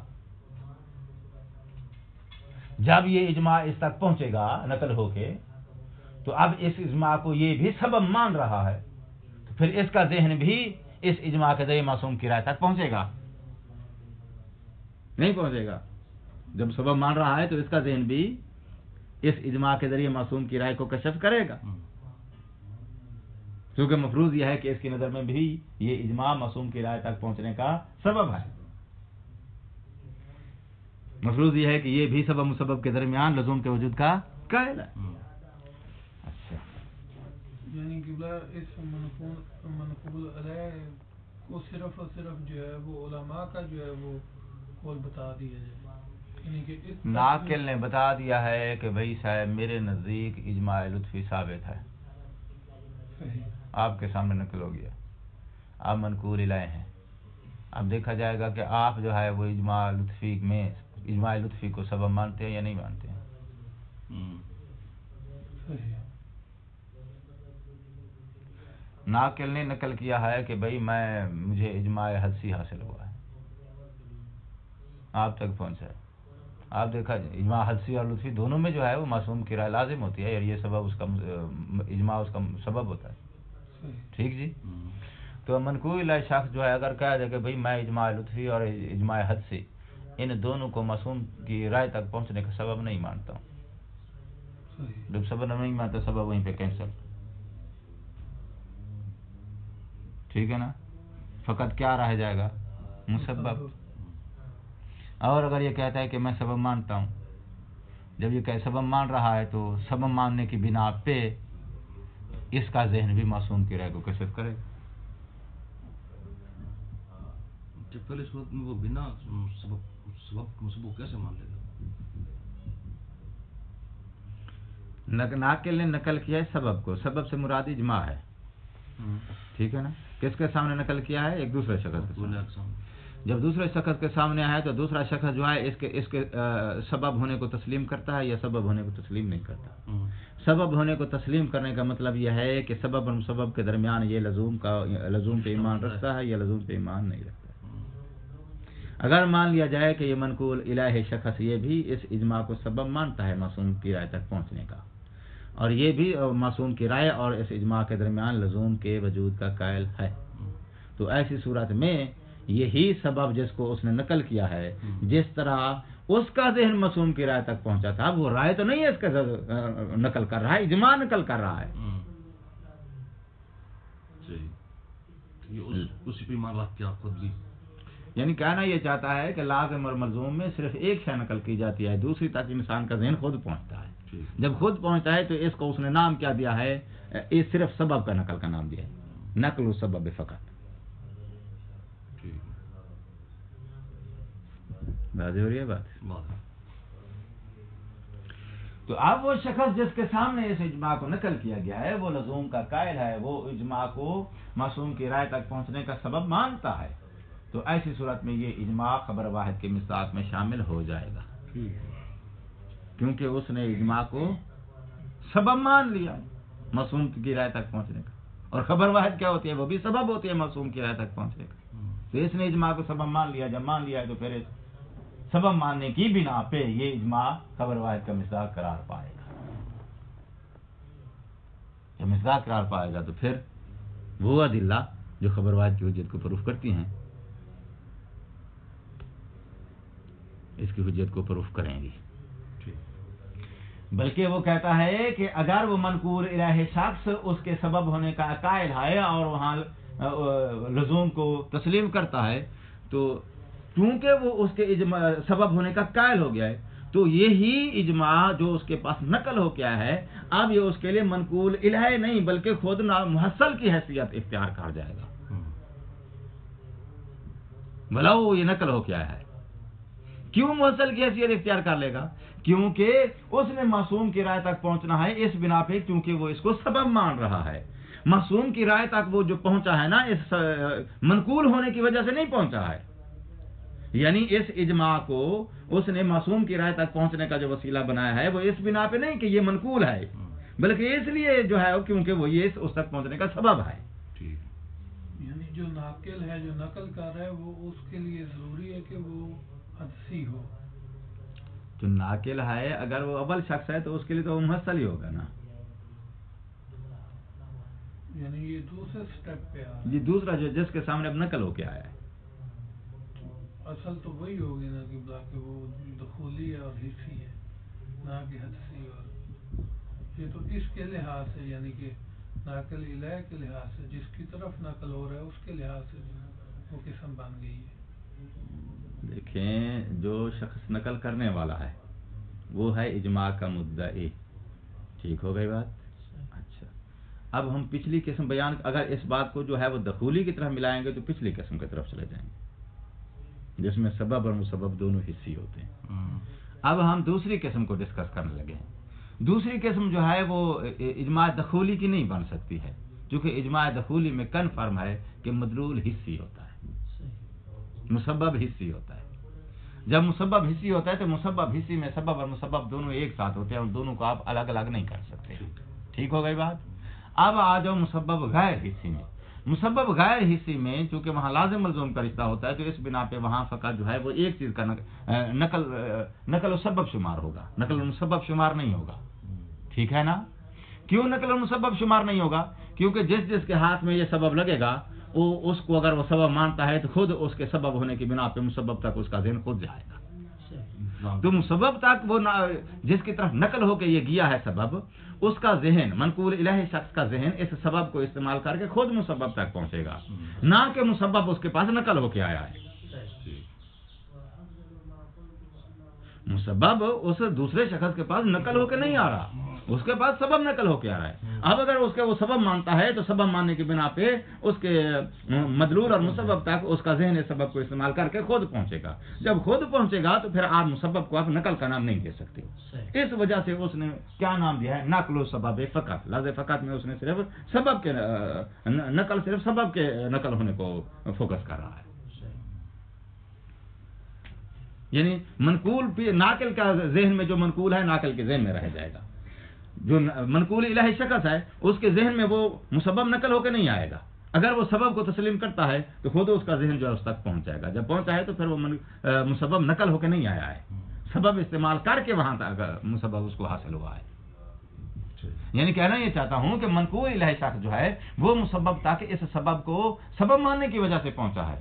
جب یہ اجماع اس تک پہنچے گا نقل ہو کے، تو اب اس اجماع کو یہ بھی سبب مان رہا ہے، تو پھر اس کا ذہن بھی اس اجماع کے ذریعے معصوم کی رائے تک پہنچے گا؟ نہیں پہنچے گا. جب سبب مان رہا ہے تو اس کا ذہن بھی اس اجماع کے ذریعے معصوم کی رائے کو کشف کرے گا، کیونکہ مفروض یہ ہے کہ اس کی نظر میں بھی یہ اجماع معصوم کی رائے تک پہنچنے کا سبب ہے. مفروض یہ ہے کہ یہ بھی سبب مسبب کے درمیان لزوم کے وجود کا قائل ہے. اچھا، یعنی کہ اس منقول علیہ کو صرف اور صرف جو ہے وہ علماء کا جو ہے وہ قول بتا دیا جائے، یعنی کہ ناقل نے بتا دیا ہے کہ بھائی صاحب میرے نزدیک اجماع لطفی ثابت ہے، آپ کے سامنے نقل ہو گیا، آپ منقول الہی ہیں. اب دیکھا جائے گا کہ آپ جو ہے وہ اجماع لطفی کو سبب مانتے ہیں یا نہیں مانتے ہیں. ناقل نے نقل کیا ہے کہ بھائی مجھے اجماع حدسی حاصل ہوا ہے، آپ تک پہنچا ہے. آپ دیکھا اجماع حدسی اور لطفی دونوں میں جو ہے وہ معصوم کی رائے لازم ہوتی ہے، اور یہ سبب اس کا اجماع اس کا سبب ہوتا ہے. ٹھیک جی. تو منقول الہی شخص جو ہے اگر کہہ دے کہ بھائی میں اجماع لطفی اور اجماع حدسی ان دونوں کو معصوم کی رائے تک پہنچنے کا سبب نہیں مانتا ہوں، جب سبب نہیں مانتا سبب وہیں پہ کینسل. ٹھیک ہے نا، فقط کیا رہ جائے گا؟ مسبب. اور اگر یہ کہتا ہے کہ میں سبب مانتا ہوں، جب یہ سبب مان رہا ہے تو سبب ماننے کی بنا پہ اس کا ذہن بھی معصوم کی رائے کو کشف کرے. پہلے صورت میں وہ بنا سبب مسبب کیسے مان لے گا؟ ناقل نے نقل کیا ہے سبب کو، سبب سے مراد اجماع ہے. ٹھیک ہے نا، کس کے سامنے نقل کیا ہے؟ ایک دوسرے شخص کے سامنے. جب دوسرے شخص کے سامنے آیا تو دوسرا شخص جو ہے اس کے سبب ہونے کو تسلیم کرتا ہے یا سبب ہونے کو تسلیم نہیں کرتا. سبب ہونے کو تسلیم کرنے کا مطلب یہ ہے کہ سبب اور مسبب کے درمیان یہ لزوم پہ ایمان رکھتا ہے یا لزوم پہ ایمان نہیں رکھتا. اگر مان لیا جائے کہ یہ منقول الہی شخص یہ بھی اس اجماع کو سبب مانتا ہے معصوم کی رائے تک پہنچنے کا، اور یہ بھی معصوم کی رائے اور اس اجماع کے درمیان لزوم کے وجود کا قائل ہے، تو ایسی صورت میں یہی سبب جس کو اس نے نقل کیا ہے، جس طرح اس کا ذہن معصوم کی رائے تک پہنچا تھا، وہ رائے تو نہیں ہے اس کا نقل کر رہا ہے، اجماع نقل کر رہا ہے. یہ اسی پہ ایمان رکھ کے آپ خود بھی یعنی کہنا یہ چاہتا ہے کہ لازم اور ملزوم میں صرف ایک شے نقل کی جاتی ہے، دوسری تک انسان کا ذہن خود پہنچتا ہے۔ ٹھیک جب خود پہنچتا ہے تو اس کو اس نے نام کیا دیا ہے؟ یہ صرف سبب کا نقل کا نام دیا ہے، نقل و سبب فقط۔ ٹھیک واضح ہو رہی ہے بات؟ بات ہے۔ تو اب وہ شخص جس کے سامنے اس اجماع کو نقل کیا گیا ہے وہ لزوم کا قائل ہے، وہ اجماع کو معصوم کی رائے تک پہنچنے کا سبب مانتا ہے، تو ایسی صورت میں یہ اجماع خبر واحد کے مصداق میں شامل ہو جائے گا، کیونکہ اس نے اجماع کو سبب مان لیا معصوم کی رائے تک پہنچنے کا، اور خبر واحد کیا ہوتی ہے؟ وہ بھی سبب ہوتی ہے معصوم کی رائے تک پہنچنے کا۔ تو اس نے اجماع کو سبب مان لیا، جب مان لیا ہے تو پھر سبب ماننے کی بنا پہ یہ اجماع خبر واحد کا مصداق قرار پائے گا۔ جب مصداق قرار پائے گا تو پھر وہ ادلہ جو خبر واحد کی حجت کو پروف کرتی ہیں اس کی حجت کو پروف کریں گی۔ بلکہ وہ کہتا ہے کہ اگر وہ منقول الہ شخص اس کے سبب ہونے کا قائل ہے اور وہاں لزوم کو تسلیم کرتا ہے، تو چونکہ وہ اس کے سبب ہونے کا قائل ہو گیا ہے تو یہی اجماع جو اس کے پاس نقل ہو گیا ہے اب یہ اس کے لیے منقول الہ نہیں بلکہ خود محصل کی حیثیت اختیار کر جائے گا، بھلا وہ یہ نقل ہو گیا ہے۔ کیوں محصل کی حیثیت اختیار کر لے گا؟ کیونکہ اس نے معصوم کی رائے تک پہنچنا ہے اس بنا پہ کیونکہ وہ اس کو سبب مان رہا ہے۔ معصوم کی رائے تک وہ جو پہنچا ہے نا اس منقول ہونے کی وجہ سے نہیں پہنچا ہے، یعنی اس اجماع کو اس نے معصوم کی رائے تک پہنچنے کا جو وسیلہ بنایا ہے وہ اس بنا پہ نہیں کہ یہ منقول ہے، بلکہ اس لیے جو ہے کیونکہ وہ یہ اس تک پہنچنے کا سبب ہے۔ یعنی جو ناقل ہے جو نقل کر رہا ہے وہ اس کے لیے ضروری ہے کہ وہ حدثی ہو، جو ناقل ہے اگر وہ اول شخص ہے تو اس کے لیے تو وہ محصل ہی ہوگا نا، یعنی یہ دوسرے سٹیپ پہ یہ دوسرا جو جس کے سامنے اب نقل ہو کے آیا ہے۔ اصل تو وہی ہوگی نا کہ کہ وہ دخولی ہے اور حصی ہے نہ کہ حدثی، اور یہ تو اس کے لحاظ سے یعنی کہ ناقل الہ کے لحاظ سے جس کی طرف نقل ہو رہا ہے اس کے لحاظ سے وہ قسم بن گئی ہے۔ دیکھیں جو شخص نقل کرنے والا ہے وہ ہے اجماع کا مدعی، ٹھیک ہو گئی بات؟ اچھا اب ہم پچھلی قسم بیان اگر اس بات کو جو ہے وہ دخولی کی طرف ملائیں گے تو پچھلی قسم کی طرف چلے جائیں گے جس میں سبب اور مسبب دونوں حصی ہوتے ہیں۔ اب ہم دوسری قسم کو ڈسکس کرنے لگے ہیں۔ دوسری قسم جو ہے وہ اجماع دخولی کی نہیں بن سکتی ہے کیونکہ اجماع دخولی میں کنفرم ہے کہ مدلول حصی ہوتا ہے، مسبب حصی ہوتا ہے۔ جب مسبب حصی ہوتا ہے تو مسبب حصی میں سبب اور مسبب دونوں ایک ساتھ ہوتے ہیں اور دونوں کو آپ الگ الگ نہیں کر سکتے، ٹھیک ہو گئی بات؟ اب آ جاؤ مسبب غیر حصی میں۔ مسبب غیر حصی میں چونکہ وہاں لازم ملزوم کا رشتہ ہوتا ہے تو اس بنا پہ وہاں فقط جو ہے وہ ایک چیز کا نقل و سبب شمار ہوگا، نقل و مسبب شمار نہیں ہوگا، ٹھیک ہے نا؟ کیوں نقل و مسبب شمار نہیں ہوگا؟ کیونکہ جس کے ہاتھ میں یہ سبب لگے گا وہ اس کو اگر وہ سبب مانتا ہے تو خود اس کے سبب ہونے کی بنا پہ مسبب تک اس کا ذہن خود جائے گا۔ تو مسبب تک وہ جس کی طرف نقل ہو کے یہ گیا ہے سبب اس کا ذہن منقول الہ شخص کا ذہن اس سبب کو استعمال کر کے خود مسبب تک پہنچے گا، نہ کہ مسبب اس کے پاس نقل ہو کے آیا ہے۔ مسبب اس دوسرے شخص کے پاس نقل ہو کے نہیں آ رہا، اس کے پاس سبب نقل ہو کے آ رہا ہے۔ اب اگر اس کے وہ سبب مانتا ہے تو سبب ماننے کی بنا پہ اس کے مدلول اور مسبب تک اس کا ذہن اس سبب کو استعمال کر کے خود پہنچے گا۔ جب خود پہنچے گا تو پھر آپ مسبب کو آپ نقل کا نام نہیں دے سکتے۔ اس وجہ سے اس نے کیا نام دیا ہے؟ نقل و سبب فقط۔ لفظ فقط میں اس نے صرف سبب کے نقل صرف سبب کے نقل ہونے کو فوکس کر رہا ہے، یعنی منقول ناقل کا ذہن میں جو منقول ہے ناقل کے ذہن میں رہ جائے گا، جو منقول الہ شخص ہے اس کے ذہن میں وہ مسبب نقل ہو کے نہیں آئے گا۔ اگر وہ سبب کو تسلیم کرتا ہے تو خود اس کا ذہن جو ہے اس تک پہنچ جائے گا، جب پہنچا ہے تو پھر وہ مسبب نقل ہو کے نہیں آیا ہے، سبب استعمال کر کے وہاں تک مسبب اس کو حاصل ہوا ہے۔ یعنی کہنا یہ چاہتا ہوں کہ منقول الہ شخص جو ہے وہ مسبب تک اس سبب کو سبب ماننے کی وجہ سے پہنچا ہے،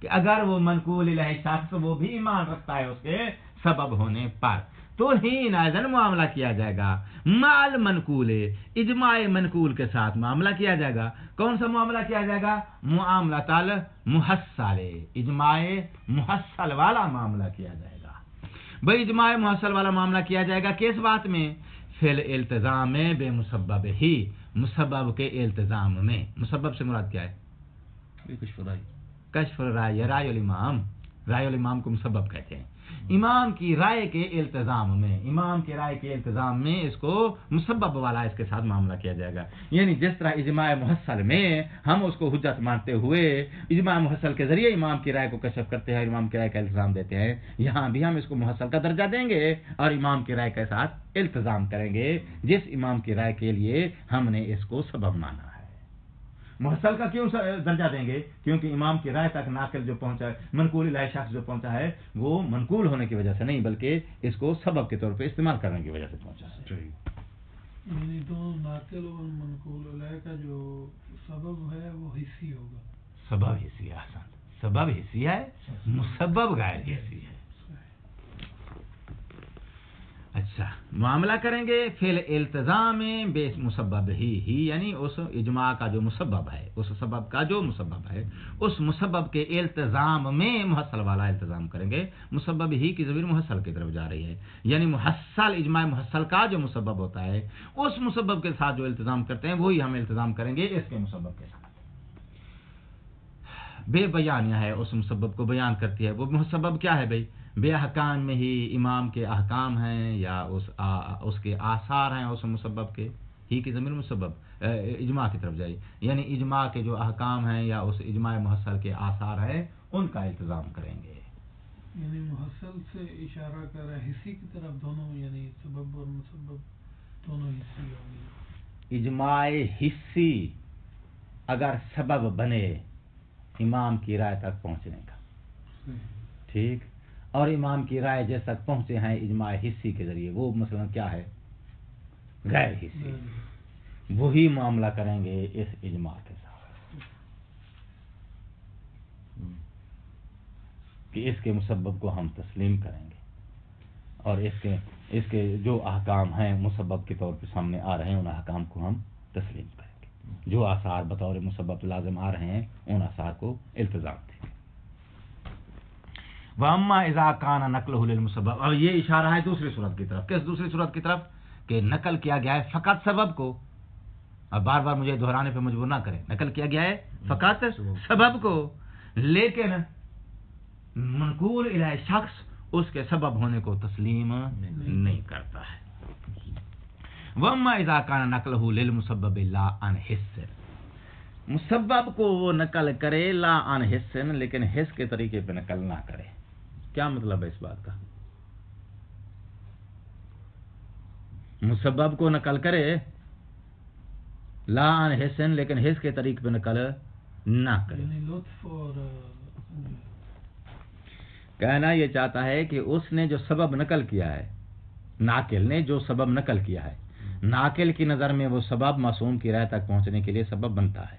کہ اگر وہ منقول الیہ شخص وہ بھی ایمان رکھتا ہے اس کے سبب ہونے پر تو ہی نازن معاملہ کیا جائے گا مال منقول اجماع منقول کے ساتھ معاملہ کیا جائے گا. کون سا معاملہ کیا جائے گا؟ معاملہ تال محصل اجماع محصل والا معاملہ کیا جائے گا. بھائی اجماع محصل والا معاملہ کیا جائے گا کس بات میں؟ فی الالتزام بے مسبب ہی مسبب کے التزام میں. مسبب سے مراد کیا ہے؟ کشف رائے یا رائے الامام. رائے الامام کو مسبب کہتے ہیں. امام کی رائے کے التزام میں امام کی رائے کے التزام میں اس کو مسبب والا اس کے ساتھ معاملہ کیا جائے گا. یعنی جس طرح اجماع محصل میں ہم اس کو حجت مانتے ہوئے اجماع محصل کے ذریعے امام کی رائے کو کشف کرتے ہیں امام کی رائے کا التزام دیتے ہیں یہاں بھی ہم اس کو محصل کا درجہ دیں گے اور امام کی رائے کے ساتھ التزام کریں گے جس امام کی رائے کے لیے ہم نے اس کو سبب مانا ہے. محصل کا کیوں درجہ دیں گے؟ کیونکہ امام کی رائے تک ناقل جو پہنچا ہے منقول الیہ شخص جو پہنچا ہے وہ منقول ہونے کی وجہ سے نہیں بلکہ اس کو سبب کے طور پہ استعمال کرنے کی وجہ سے پہنچا ہے. یعنی دونوں ناقل اور منقول الیہ کا جو سبب ہے وہ حصی ہوگا. سبب حصی ہے. آسان سبب حصی ہے مسبب غیر حصی ہے. اچھا معاملہ کریں گے فی الالتزام بے مسبب ہی یعنی اس اجماع کا جو مسبب ہے اس سبب کا جو مسبب ہے اس مسبب کے التزام میں محصل والا التزام کریں گے. مسبب ہی کی ضمیر محصل کی طرف جا رہی ہے یعنی محصل اجماع محصل کا جو مسبب ہوتا ہے اس مسبب کے ساتھ جو التزام کرتے ہیں وہی ہم التزام کریں گے اس کے مسبب کے ساتھ. بے بیانیہ ہے اس مسبب کو بیان کرتی ہے. وہ مسبب کیا ہے بھائی؟ بے احکام میں ہی امام کے احکام ہیں یا اس کے آثار ہیں اس مسبب کے. ہی کی ضمیر مسبب اجماع کی طرف جائے یعنی اجماع کے جو احکام ہیں یا اس اجماع محصل کے آثار ہیں ان کا التزام کریں گے. یعنی محصل سے اشارہ کر رہا ہے حصی کی طرف دونوں یعنی سبب اور مسبب دونوں حصی ہوں گے. اجماع حصی اگر سبب بنے امام کی رائے تک پہنچنے کا ٹھیک اور امام کی رائے جس تک پہنچے ہیں اجماع حصی کے ذریعے وہ مثلا کیا ہے؟ غیر حصی. وہی معاملہ کریں گے اس اجماع کے ساتھ کہ اس کے مسبب کو ہم تسلیم کریں گے اور اس کے جو احکام ہیں مسبب کے طور پہ سامنے آ رہے ہیں ان احکام کو ہم تسلیم کریں گے. جو آثار بطور مسبب لازم آ رہے ہیں ان آثار کو التزام دیں گے. وَأَمَّا إِذَا كَانَ نَقْلُهُ لِلْمُسَبَّبِ. اور یہ اشارہ ہے دوسری صورت کی طرف. کس دوسری صورت کی طرف؟ کہ نقل کیا گیا ہے فقط سبب کو. اب بار بار مجھے دہرانے پہ مجبور نہ کریں. نقل کیا گیا ہے فقط سبب کو لیکن منقول الیہ شخص اس کے سبب ہونے کو تسلیم نہیں کرتا ہے. وَأَمَّا إِذَا كَانَ نَقْلُهُ لِلْمُسَبَّبِ لَا عَنْ حِسٍّ. مسبب کو وہ نقل کرے لا عن حس لیکن حس کے طریقے پہ نقل نہ کرے. کیا مطلب ہے اس بات کا؟ مسبب کو نقل کرے لا عن حس لیکن حس کے طریقے پہ نقل نہ کرے. لطف اور کہنا یہ چاہتا ہے کہ اس نے جو سبب نقل کیا ہے ناقل نے جو سبب نقل کیا ہے ناقل کی نظر میں وہ سبب معصوم کی رائے تک پہنچنے کے لیے سبب بنتا ہے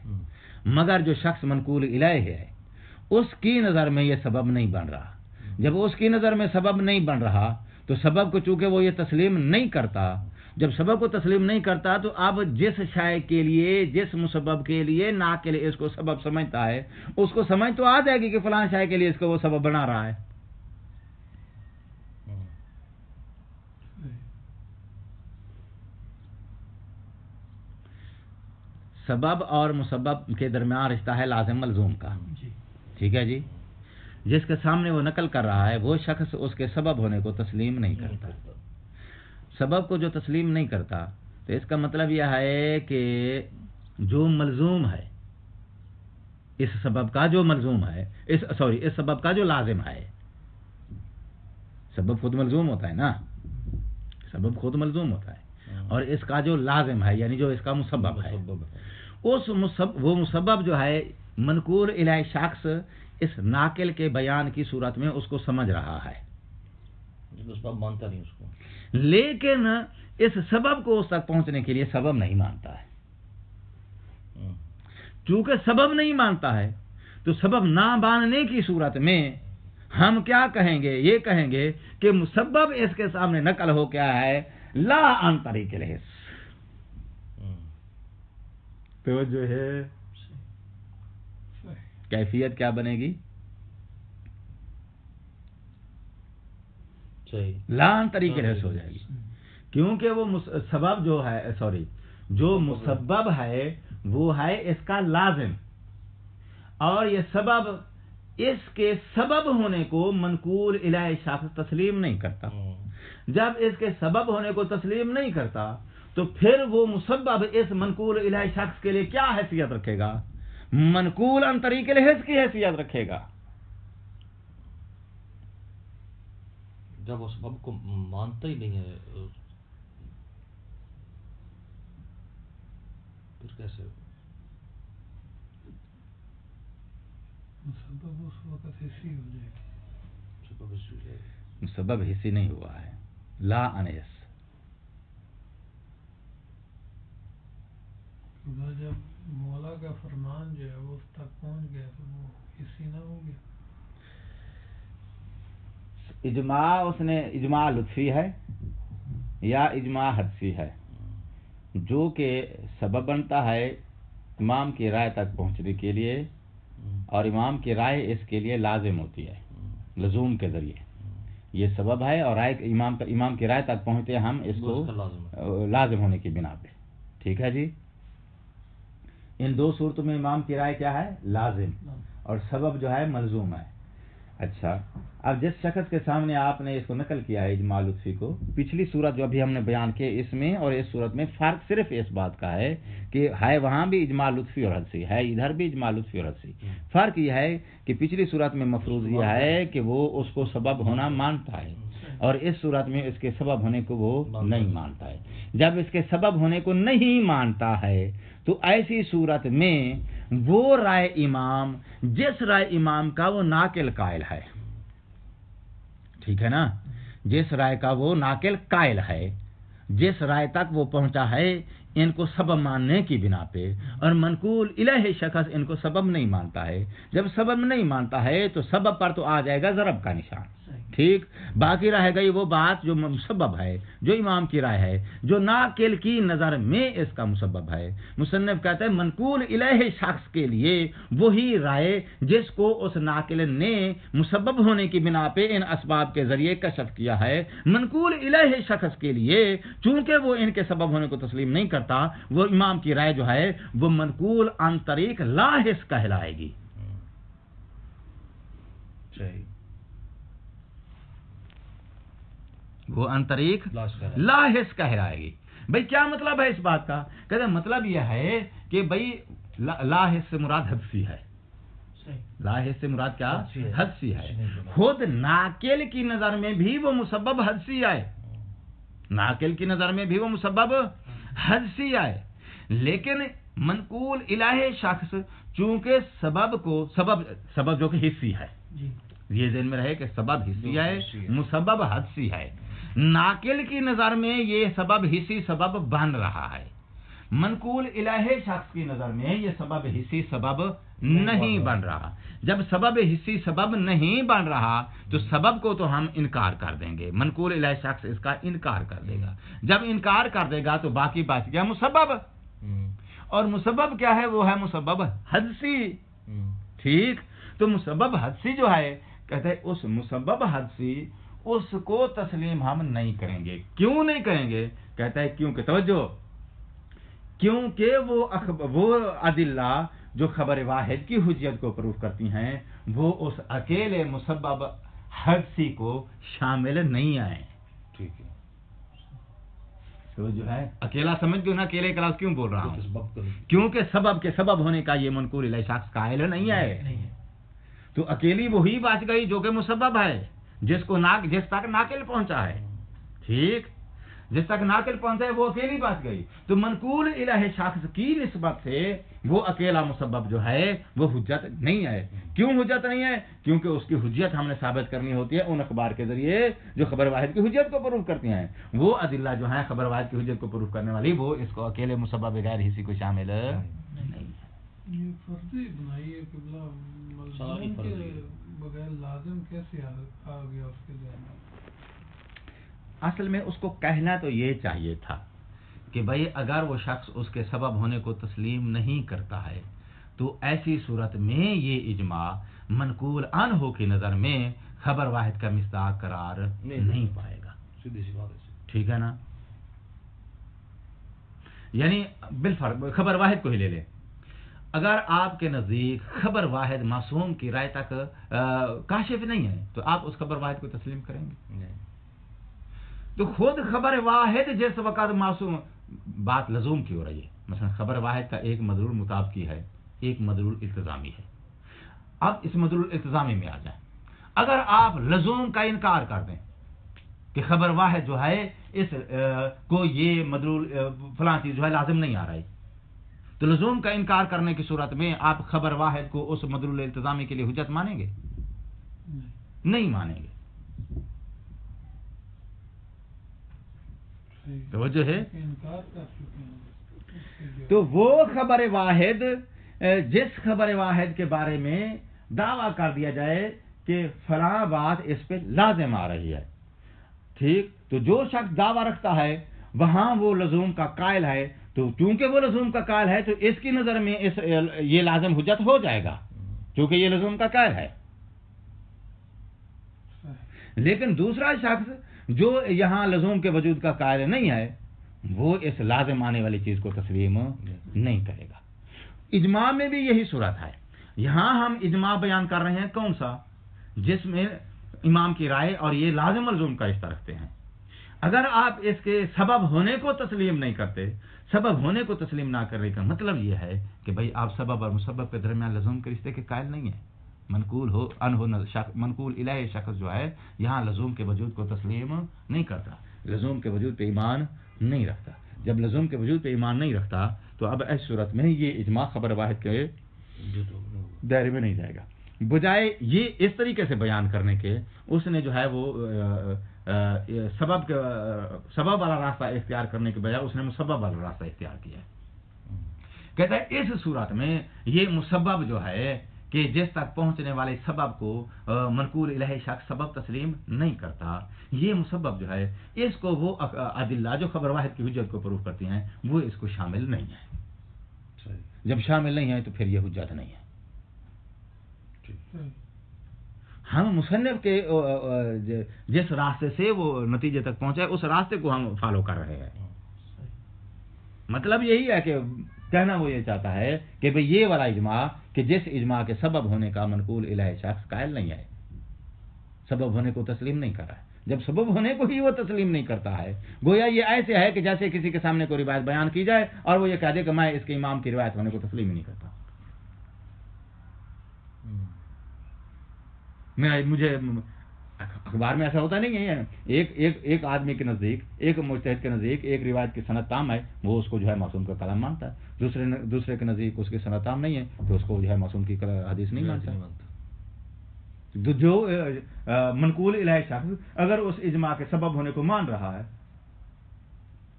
مگر جو شخص منقول الیہ ہے اس کی نظر میں یہ سبب نہیں بن رہا. جب اس کی نظر میں سبب نہیں بن رہا تو سبب کو چونکہ وہ یہ تسلیم نہیں کرتا جب سبب کو تسلیم نہیں کرتا تو اب جس شے کے لیے جس مسبب کے لیے ناقل اس کو سبب سمجھتا ہے اس کو سمجھ تو آ جائے گی کہ فلاں شے کے لیے اس کو وہ سبب بنا رہا ہے. سبب اور مسبب کے درمیان رشتہ ہے لازم ملزوم کا. ٹھیک ہے جی. جس کے سامنے وہ نقل کر رہا ہے وہ شخص اس کے سبب ہونے کو تسلیم نہیں کرتا. سبب کو جو تسلیم نہیں کرتا تو اس کا مطلب یہ ہے کہ جو ملزوم ہے اس سبب کا جو ملزوم ہے اس سبب کا جو لازم ہے. سبب خود ملزوم ہوتا ہے نا. سبب خود ملزوم ہوتا ہے اور اس کا جو لازم ہے یعنی جو اس کا مسبب ہے وہ مسبب جو ہے منقول الیہ شخص اس ناقل کے بیان کی صورت میں اس کو سمجھ رہا ہے مانتا نہیں اس کو لیکن اس سبب کو اس تک پہنچنے کے لیے سبب نہیں مانتا ہے. چونکہ سبب نہیں مانتا ہے تو سبب نہ ماننے کی صورت میں ہم کیا کہیں گے؟ یہ کہیں گے کہ مسبب اس کے سامنے نقل ہو کیا ہے؟ لا عن طریق الحس. تو جو ہے کیفیت کیا بنے گی؟ لا عن طریق الحس ہو جائے گی، کیونکہ وہ سبب جو ہے جو مسبب ہے وہ ہے اس کا لازم، اور یہ سبب اس کے سبب ہونے کو منقول الیہ شخص تسلیم نہیں کرتا. جب اس کے سبب ہونے کو تسلیم نہیں کرتا تو پھر وہ مسبب اس منقول الیہ شخص کے لیے کیا حیثیت رکھے گا؟ منقول عن طریق الحس کی حیثیت رکھے گا. جب وہ سبب کو مانتا ہی نہیں ہے پھر کیسے؟ مسبب اس وقت حصی ہو جائے گی. مسبب حصی نہیں ہوا ہے، لا عن حس. جب مولا کا فرمان جو ہے وہ اس تک پہنچ گیا تو وہ حصی نہ ہو گیا. اجماع اس نے اجماع لطفی ہے یا اجماع حدسی ہے، جو کہ سبب بنتا ہے امام کی رائے تک پہنچنے کے لیے، اور امام کی رائے اس کے لیے لازم ہوتی ہے لزوم کے ذریعے. یہ سبب ہے اور رائے امام کی رائے تک پہنچتے ہم اس کو لازم ہونے کی بنا پہ. ٹھیک ہے جی. ان دو صورتوں میں امام کی رائے کیا ہے؟ لازم، اور سبب جو ہے ملزوم ہے. اچھا، اب جس شخص کے سامنے آپ نے اس کو نقل کیا ہے اجماع لطفی کو، پچھلی صورت جو ابھی ہم نے بیان کی اس میں اور اس صورت میں فرق صرف اس بات کا ہے کہ ہے وہاں بھی اجماع لطفی اور حدسی ہے، ادھر بھی اجماع لطفی اور حدسی. فرق یہ ہے کہ پچھلی صورت میں مفروض یہ ہے کہ وہ اس کو سبب ہونا مانتا ہے، اور اس صورت میں اس کے سبب ہونے کو وہ نہیں مانتا ہے. جب اس کے سبب ہونے کو نہیں مانتا ہے تو ایسی صورت میں وہ رائے امام، جس رائے امام کا وہ ناقل قائل ہے، ٹھیک ہے نا، جس رائے کا وہ ناقل قائل ہے، جس رائے تک وہ پہنچا ہے ان کو سبب ماننے کی بنا پہ، اور منقول الیہ شخص ان کو سبب نہیں مانتا ہے. جب سبب نہیں مانتا ہے تو سبب پر تو آ جائے گا ضرب کا نشان. ٹھیک، باقی رہ گئی وہ بات جو مسبب ہے، جو امام کی رائے ہے، جو ناقل کی نظر میں اس کا مسبب ہے. مصنف کہتے ہیں منقول الیہ شخص کے لیے وہی رائے جس کو اس ناقل نے مسبب ہونے کی بنا پہ ان اسباب کے ذریعے کشف کیا ہے. منقول الیہ شخص کے لیے چونکہ وہ ان کے سبب ہونے کو تسلیم نہیں کرتا، وہ امام کی رائے جو ہے وہ منقول عن طریق لاحظ کہلائے گی. وہ عن طریق لاحظ کہلائے گی. بھئی کیا مطلب ہے اس بات کا؟ کہتے ہیں مطلب یہ ہے کہ بھئی لاحظ سے مراد حدسی ہے. لاحظ سے مراد کیا؟ حدسی ہے. خود ناقل کی نظر میں بھی وہ مسبب حدسی آئے، ناقل کی نظر میں بھی وہ مسبب حدسی آئے، لیکن منقول الہ شخص چونکہ سبب جو کہ حصی ہے، یہ ذہن میں رہے کہ سبب حصی ہے، مسبب حدسی ہے. ناقل کی نظر میں یہ سبب حصی سبب بن رہا ہے، منقول الہ شخص کی نظر میں یہ سبب حصی سبب نہیں بن رہا. جب سبب حصی سبب نہیں بن رہا تو سبب کو تو ہم انکار کر دیں گے، منقول الہ شخص اس کا انکار کر دے گا. جب انکار کر دے گا تو باقی بات کیا؟ مسبب. اور مسبب کیا ہے؟ وہ ہے مسبب حدسی. ٹھیک، تو مسبب حدسی جو ہے، کہتے ہیں اس مسبب حدسی اس کو تسلیم ہم نہیں کریں گے. کیوں نہیں کریں گے؟ کہتا ہے کیونکہ توجہ، کیونکہ وہ ادلہ جو خبر واحد کی حجیت کو پروف کرتی ہیں وہ اس اکیلے مسبب حدسی کو شامل نہیں آئے. ٹھیک ہے، تو جو ہے اکیلا سمجھ گئے نا، اکیلے کلاس کیوں بول رہا ہوں؟ کیونکہ سبب کے سبب ہونے کا یہ منقول الیہ شخص قائل نہیں ہے. تو اکیلی وہی بچ گئی جو کہ مسبب ہے، جس تک ناقل پہنچا ہے. ٹھیک، جس تک ناقل پہنچا ہے وہ اکیلی بچ گئی. تو منقول الہ شخص کی نسبت سے وہ اکیلا مسبب جو ہے وہ حجت نہیں ہے. کیوں حجت نہیں ہے؟ کیونکہ اس کی حجت ہم نے ثابت کرنی ہوتی ہے ان اخبار کے ذریعے جو خبر واحد کی حجت کو پروف کرتی ہیں. وہ ادلہ جو ہیں خبر واحد کی حجت کو پروف کرنے والی، وہ اس کو اکیلے مسبب غیر حصی کو شامل نہیں ہے. یہ فرضی بنائی ہے قبلہ ملزوم کے بغیر لازم کیسے آ گیا اس کے ذہن میں؟ اصل میں اس کو کہنا تو یہ چاہیے تھا کہ بھئی اگر وہ شخص اس کے سبب ہونے کو تسلیم نہیں کرتا ہے تو ایسی صورت میں یہ اجماع منقول عنہ کی نظر میں خبر واحد کا مصداق قرار نہیں پائے گا. سیدھی سی بات ہے. ٹھیک ہے نا؟ یعنی بالفرض خبر واحد کو ہی لے لیں. اگر آپ کے نزدیک خبر واحد معصوم کی رائے تک کاشف نہیں ہے تو آپ اس خبر واحد کو تسلیم کریں گے؟ تو خود خبر واحد جس وقت معصوم بات لزوم کی ہو رہی ہے. مثلا خبر واحد کا ایک مدلول مطابقی ہے، ایک مدلول التزامی ہے. اب اس مدلول التزامی میں آ جائیں. اگر آپ لزوم کا انکار کر دیں کہ خبر واحد جو ہے اس کو یہ مدلول فلاں چیز جو ہے لازم نہیں آ رہا ہے، تو لزوم کا انکار کرنے کی صورت میں آپ خبر واحد کو اس مدلول التزامی کے لیے حجت مانیں گے؟ نہیں مانیں گے. توجہ ہے؟ تو وہ خبر واحد جس خبر واحد کے بارے میں دعویٰ کر دیا جائے کہ فلاں بات اس پہ لازم آ رہی ہے، ٹھیک، تو جو شخص دعویٰ رکھتا ہے وہاں وہ لزوم کا قائل ہے، تو چونکہ وہ لزوم کا قائل ہے تو اس کی نظر میں یہ لازم حجت ہو جائے گا چونکہ یہ لزوم کا قائل ہے. لیکن دوسرا شخص جو یہاں لزوم کے وجود کا قائل نہیں ہے وہ اس لازم آنے والی چیز کو تسلیم نہیں کرے گا. اجماع میں بھی یہی صورت ہے. یہاں ہم اجماع بیان کر رہے ہیں کون سا؟ جس میں امام کی رائے اور یہ لازم لزوم کا رشتہ رکھتے ہیں. اگر آپ اس کے سبب ہونے کو تسلیم نہیں کرتے، سبب ہونے کو تسلیم نہ کرنے کا مطلب یہ ہے کہ بھئی آپ سبب اور مسبب کے درمیان لزوم کے رشتے کے قائل نہیں ہیں. منقول ہو منقول الہی شخص جو ہے یہاں لزوم کے وجود کو تسلیم نہیں کرتا، لزوم کے وجود پہ ایمان نہیں رکھتا. جب لزوم کے وجود پہ ایمان نہیں رکھتا تو اب ایسی صورت میں یہ اجماع خبر واحد کے دائرے میں نہیں جائے گا. بجائے یہ اس طریقے سے بیان کرنے کے اس نے جو ہے وہ سبب والا راستہ اختیار کرنے کے بجائے اس نے مسبب والا راستہ اختیار کیا ہے. کہتا ہے اس صورت میں یہ مسبب جو ہے کہ جس تک پہنچنے والے سبب کو منقول الہی شخص سبب تسلیم نہیں کرتا، یہ مسبب جو ہے اس کو وہ ادلہ جو خبر واحد کی حجت کو پروف کرتی ہیں وہ اس کو شامل نہیں ہے. جب شامل نہیں ہے تو پھر یہ حجت نہیں ہے. ہم مصنف کے جس راستے سے وہ نتیجے تک پہنچے اس راستے کو ہم فالو کر رہے ہیں. مطلب یہی ہے کہ کہنا وہ یہ چاہتا ہے کہ بھئی یہ والا اجماع کہ جس اجماع کے سبب ہونے کا منقول الہی شخص قائل نہیں ہے، سبب ہونے کو تسلیم نہیں کر رہا ہے. جب سبب ہونے کو ہی وہ تسلیم نہیں کرتا ہے، گویا یہ ایسے ہے کہ جیسے کسی کے سامنے کوئی روایت بیان کی جائے اور وہ یہ کہہ دے کہ میں اس کے امام کی روایت ہونے کو تسلیم ہی نہیں کرتا. مجھے اخبار میں ایسا ہوتا نہیں ہے. ایک آدمی کے نزدیک، ایک مجتہد کے نزدیک ایک روایت کی سند تام ہے، وہ اس کو جو ہے معصوم کا کلام مانتا ہے. دوسرے کے نزدیک اس کی سند تام نہیں ہے تو اس کو جو ہے معصوم کی حدیث نہیں مانتا. جو منقول الہی شخص اگر اس اجماع کے سبب ہونے کو مان رہا ہے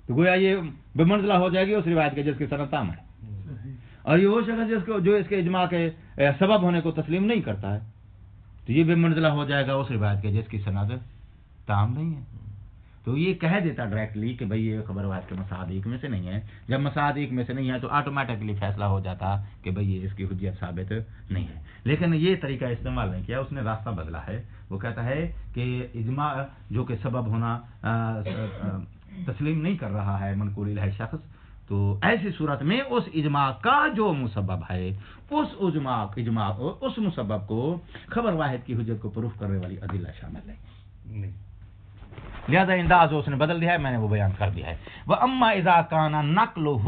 تو گویا یہ بے منزلہ ہو جائے گی اس روایت کے جس کی سند تام ہے. اور یہ وہ شخص جو اس کے اجماع کے سبب ہونے کو تسلیم نہیں کرتا ہے تو یہ بے منزلہ ہو جائے گا اس روایت کے جس کی سند تام نہیں ہے. تو یہ کہہ دیتا ڈائریکٹلی کہ بھئی یہ خبر واحد کے مصادیق میں سے نہیں ہے. جب مصادیق میں سے نہیں ہے تو آٹومیٹکلی فیصلہ ہو جاتا کہ بھئی یہ اس کی حجت ثابت نہیں ہے. لیکن یہ طریقہ استعمال نہیں کیا، اس نے راستہ بدلا ہے. وہ کہتا ہے کہ اجماع جو کہ سبب ہونا تسلیم نہیں کر رہا ہے منقول الہی شخص، تو ایسی صورت میں اس اجماع کا جو مسبب ہے اس مسبب کو خبر واحد کی حجت کو پروف کرنے والی ادلہ شامل نہیں. لہذا انداز اس نے بدل دیا ہے، میں نے وہ بیان کر دیا ہے. وَأَمَّا إِذَا كَانَ نَقْلُهُ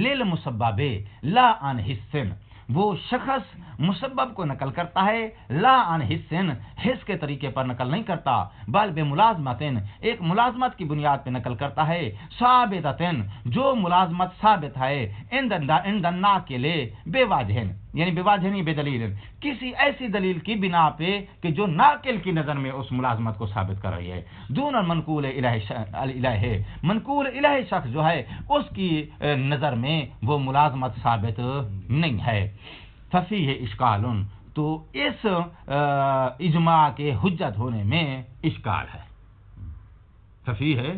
لِلْمُسَبَّبِ لَا عَنْ حِسٍّ، وہ شخص مسبب کو نقل کرتا ہے لا عن حسن، حس کے طریقے پر نقل نہیں کرتا، بل بے ملازمتن، ایک ملازمت کی بنیاد پہ نقل کرتا ہے، ثابتتن، جو ملازمت ثابت ہے، عند الناقل بے واجہن، یعنی بواجہنی بدلیل، کسی ایسی دلیل کی بنا پہ کہ جو ناقل کی نظر میں اس ملازمت کو ثابت کر رہی ہے، دون المنقول الہ، منقول الہ شخص جو ہے اس کی نظر میں وہ ملازمت ثابت نہیں ہے۔ ففیہ اشکال، تو اس اجماع کے حجت ہونے میں اشکال ہے۔ ففیہ ہے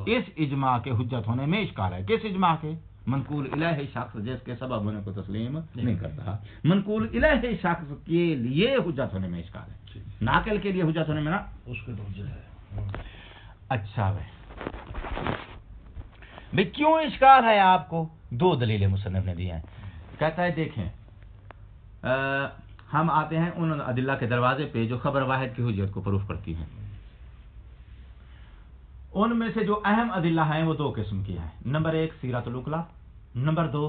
اس اجماع کے حجت ہونے میں اشکال ہے۔ کس اجماع کے؟ منقول الہ شخص جس کے سبب ہونے کو تسلیم نہیں کرتا، منقول الہ شخص کے لیے حجت ہونے میں اشکال ہے، ناقل کے لیے حجت ہونے میں نا اس کے تو حجت ہے۔ اچھا بھائی کیوں اشکال ہے آپ کو؟ دو دلیلیں مصنف نے دی ہیں۔ کہتا ہے دیکھیں ہم آتے ہیں ان ادلہ کے دروازے پہ جو خبر واحد کی حجت کو پروف کرتی ہیں۔ ان میں سے جو اہم ادلہ ہیں وہ دو قسم کی ہیں، نمبر ایک سیرت الاقلا، نمبر دو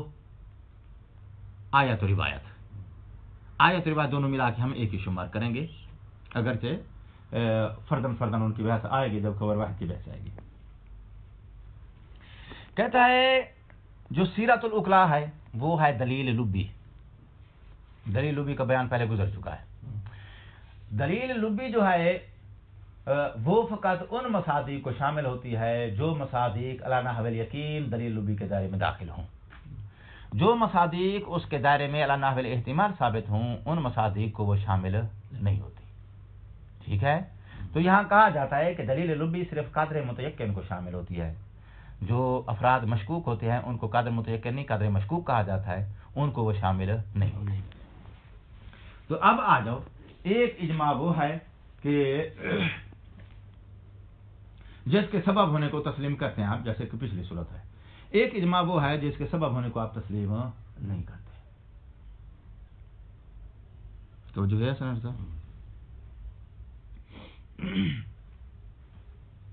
آیت و روایت۔ آیت و روایت دونوں ملا کے ہم ایک ہی شمار کریں گے، اگرچہ فردن فردن ان کی بحث آئے گی جب خبر واحد کی بحث آئے گی۔ کہتا ہے جو سیرت الاقلا ہے وہ ہے دلیل لبی۔ دلیل لبی کا بیان پہلے گزر چکا ہے۔ دلیل لبی جو ہے وہ فقط ان مصادیق کو شامل ہوتی ہے جو مصادیق علی نحو الیقین دلیل لبی کے دائرے میں داخل ہوں۔ جو مصادیق اس کے دائرے میں علی نحو الاحتمال ثابت ہوں ان مصادیق کو وہ شامل نہیں ہوتی۔ ٹھیک ہے، تو یہاں کہا جاتا ہے کہ دلیل لبی صرف قدر متیقن کو شامل ہوتی ہے۔ جو افراد مشکوک ہوتے ہیں ان کو قدر متیقن نہیں قدر مشکوک کہا جاتا ہے، ان کو وہ شامل نہیں ہوتے۔ تو اب آ جاؤ، ایک اجماع وہ ہے کہ جس کے سبب ہونے کو تسلیم کرتے ہیں آپ، جیسے کہ پچھلی صورت ہے۔ ایک اجماع وہ ہے جس کے سبب ہونے کو آپ تسلیم نہیں کرتے۔ تو جو ہے سنر صاحب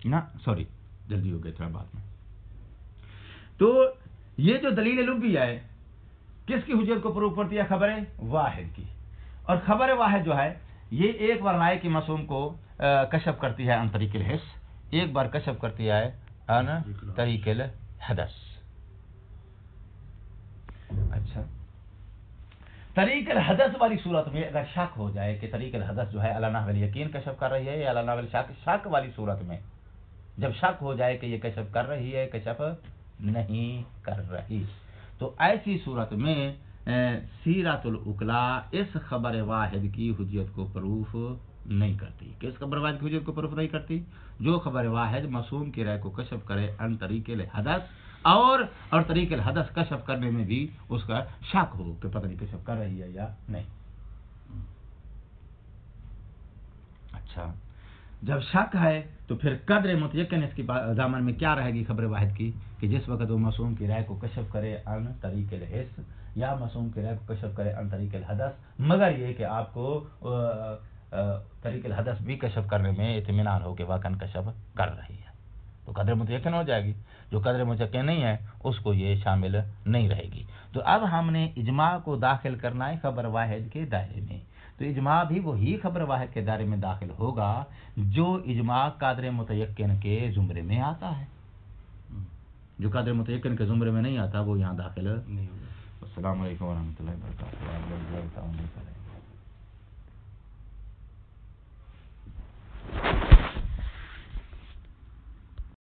نا سوری جلدی ہو گئے تھوڑا بات میں۔ تو یہ جو دلیل لبی ہے کس کی حجت کو پروف کرتی ہے؟ خبر واحد کی۔ اور خبر واحد جو ہے یہ ایک بار رائے کی معصوم کو کشف کرتی ہے عن طریق الحس، ایک بار کشف کرتی ہے عن طریق الحدث۔ اچھا، طریق الحدث والی صورت میں اگر شک ہو جائے کہ طریق الحدث جو ہے علی نحو الیقین کشف کر رہی ہے یا علی نحو الشک، شک والی صورت میں جب شک ہو جائے کہ یہ کشف کر رہی ہے کشف نہیں کر رہی، تو ایسی صورت میں سیرت الاقلا اس خبر واحد کی حجت کو پروف نہیں کرتی۔ کس خبر واحد کی حجت کو پروف نہیں کرتی؟ جو خبر واحد معصوم کی رائے کو کشف کرے عن طریق الحدث، اور طریق الحدث کشف کرنے میں بھی اس کا شک ہو کہ پتہ نہیں کشف کر رہی ہے یا نہیں۔ اچھا، جب شک ہے تو پھر قدر متیقن اس کی دامن میں کیا رہے گی خبر واحد کی کہ جس وقت وہ معصوم کی رائے کو کشف کرے عن طریق الحس یا معصوم کی رائے کو کشف کرے عن طریق الحدث، مگر یہ کہ آپ کو طریق الحدث بھی کشف کرنے میں اطمینان ہو کہ واقعاً کشف کر رہی ہے، تو قدر متیقن ہو جائے گی۔ جو قدر متیقن نہیں ہے اس کو یہ شامل نہیں رہے گی۔ تو اب ہم نے اجماع کو داخل کرنا ہے خبر واحد کے دائرے میں، تو اجماع بھی وہی خبر واحد کے دائرے میں داخل ہوگا جو اجماع قادر متیقن کے زمرے میں آتا ہے۔ جو قادر متیقن کے زمرے میں نہیں آتا وہ یہاں داخل نہیں ہوگا۔ السلام علیکم ورحمۃ اللہ وبرکاتہ۔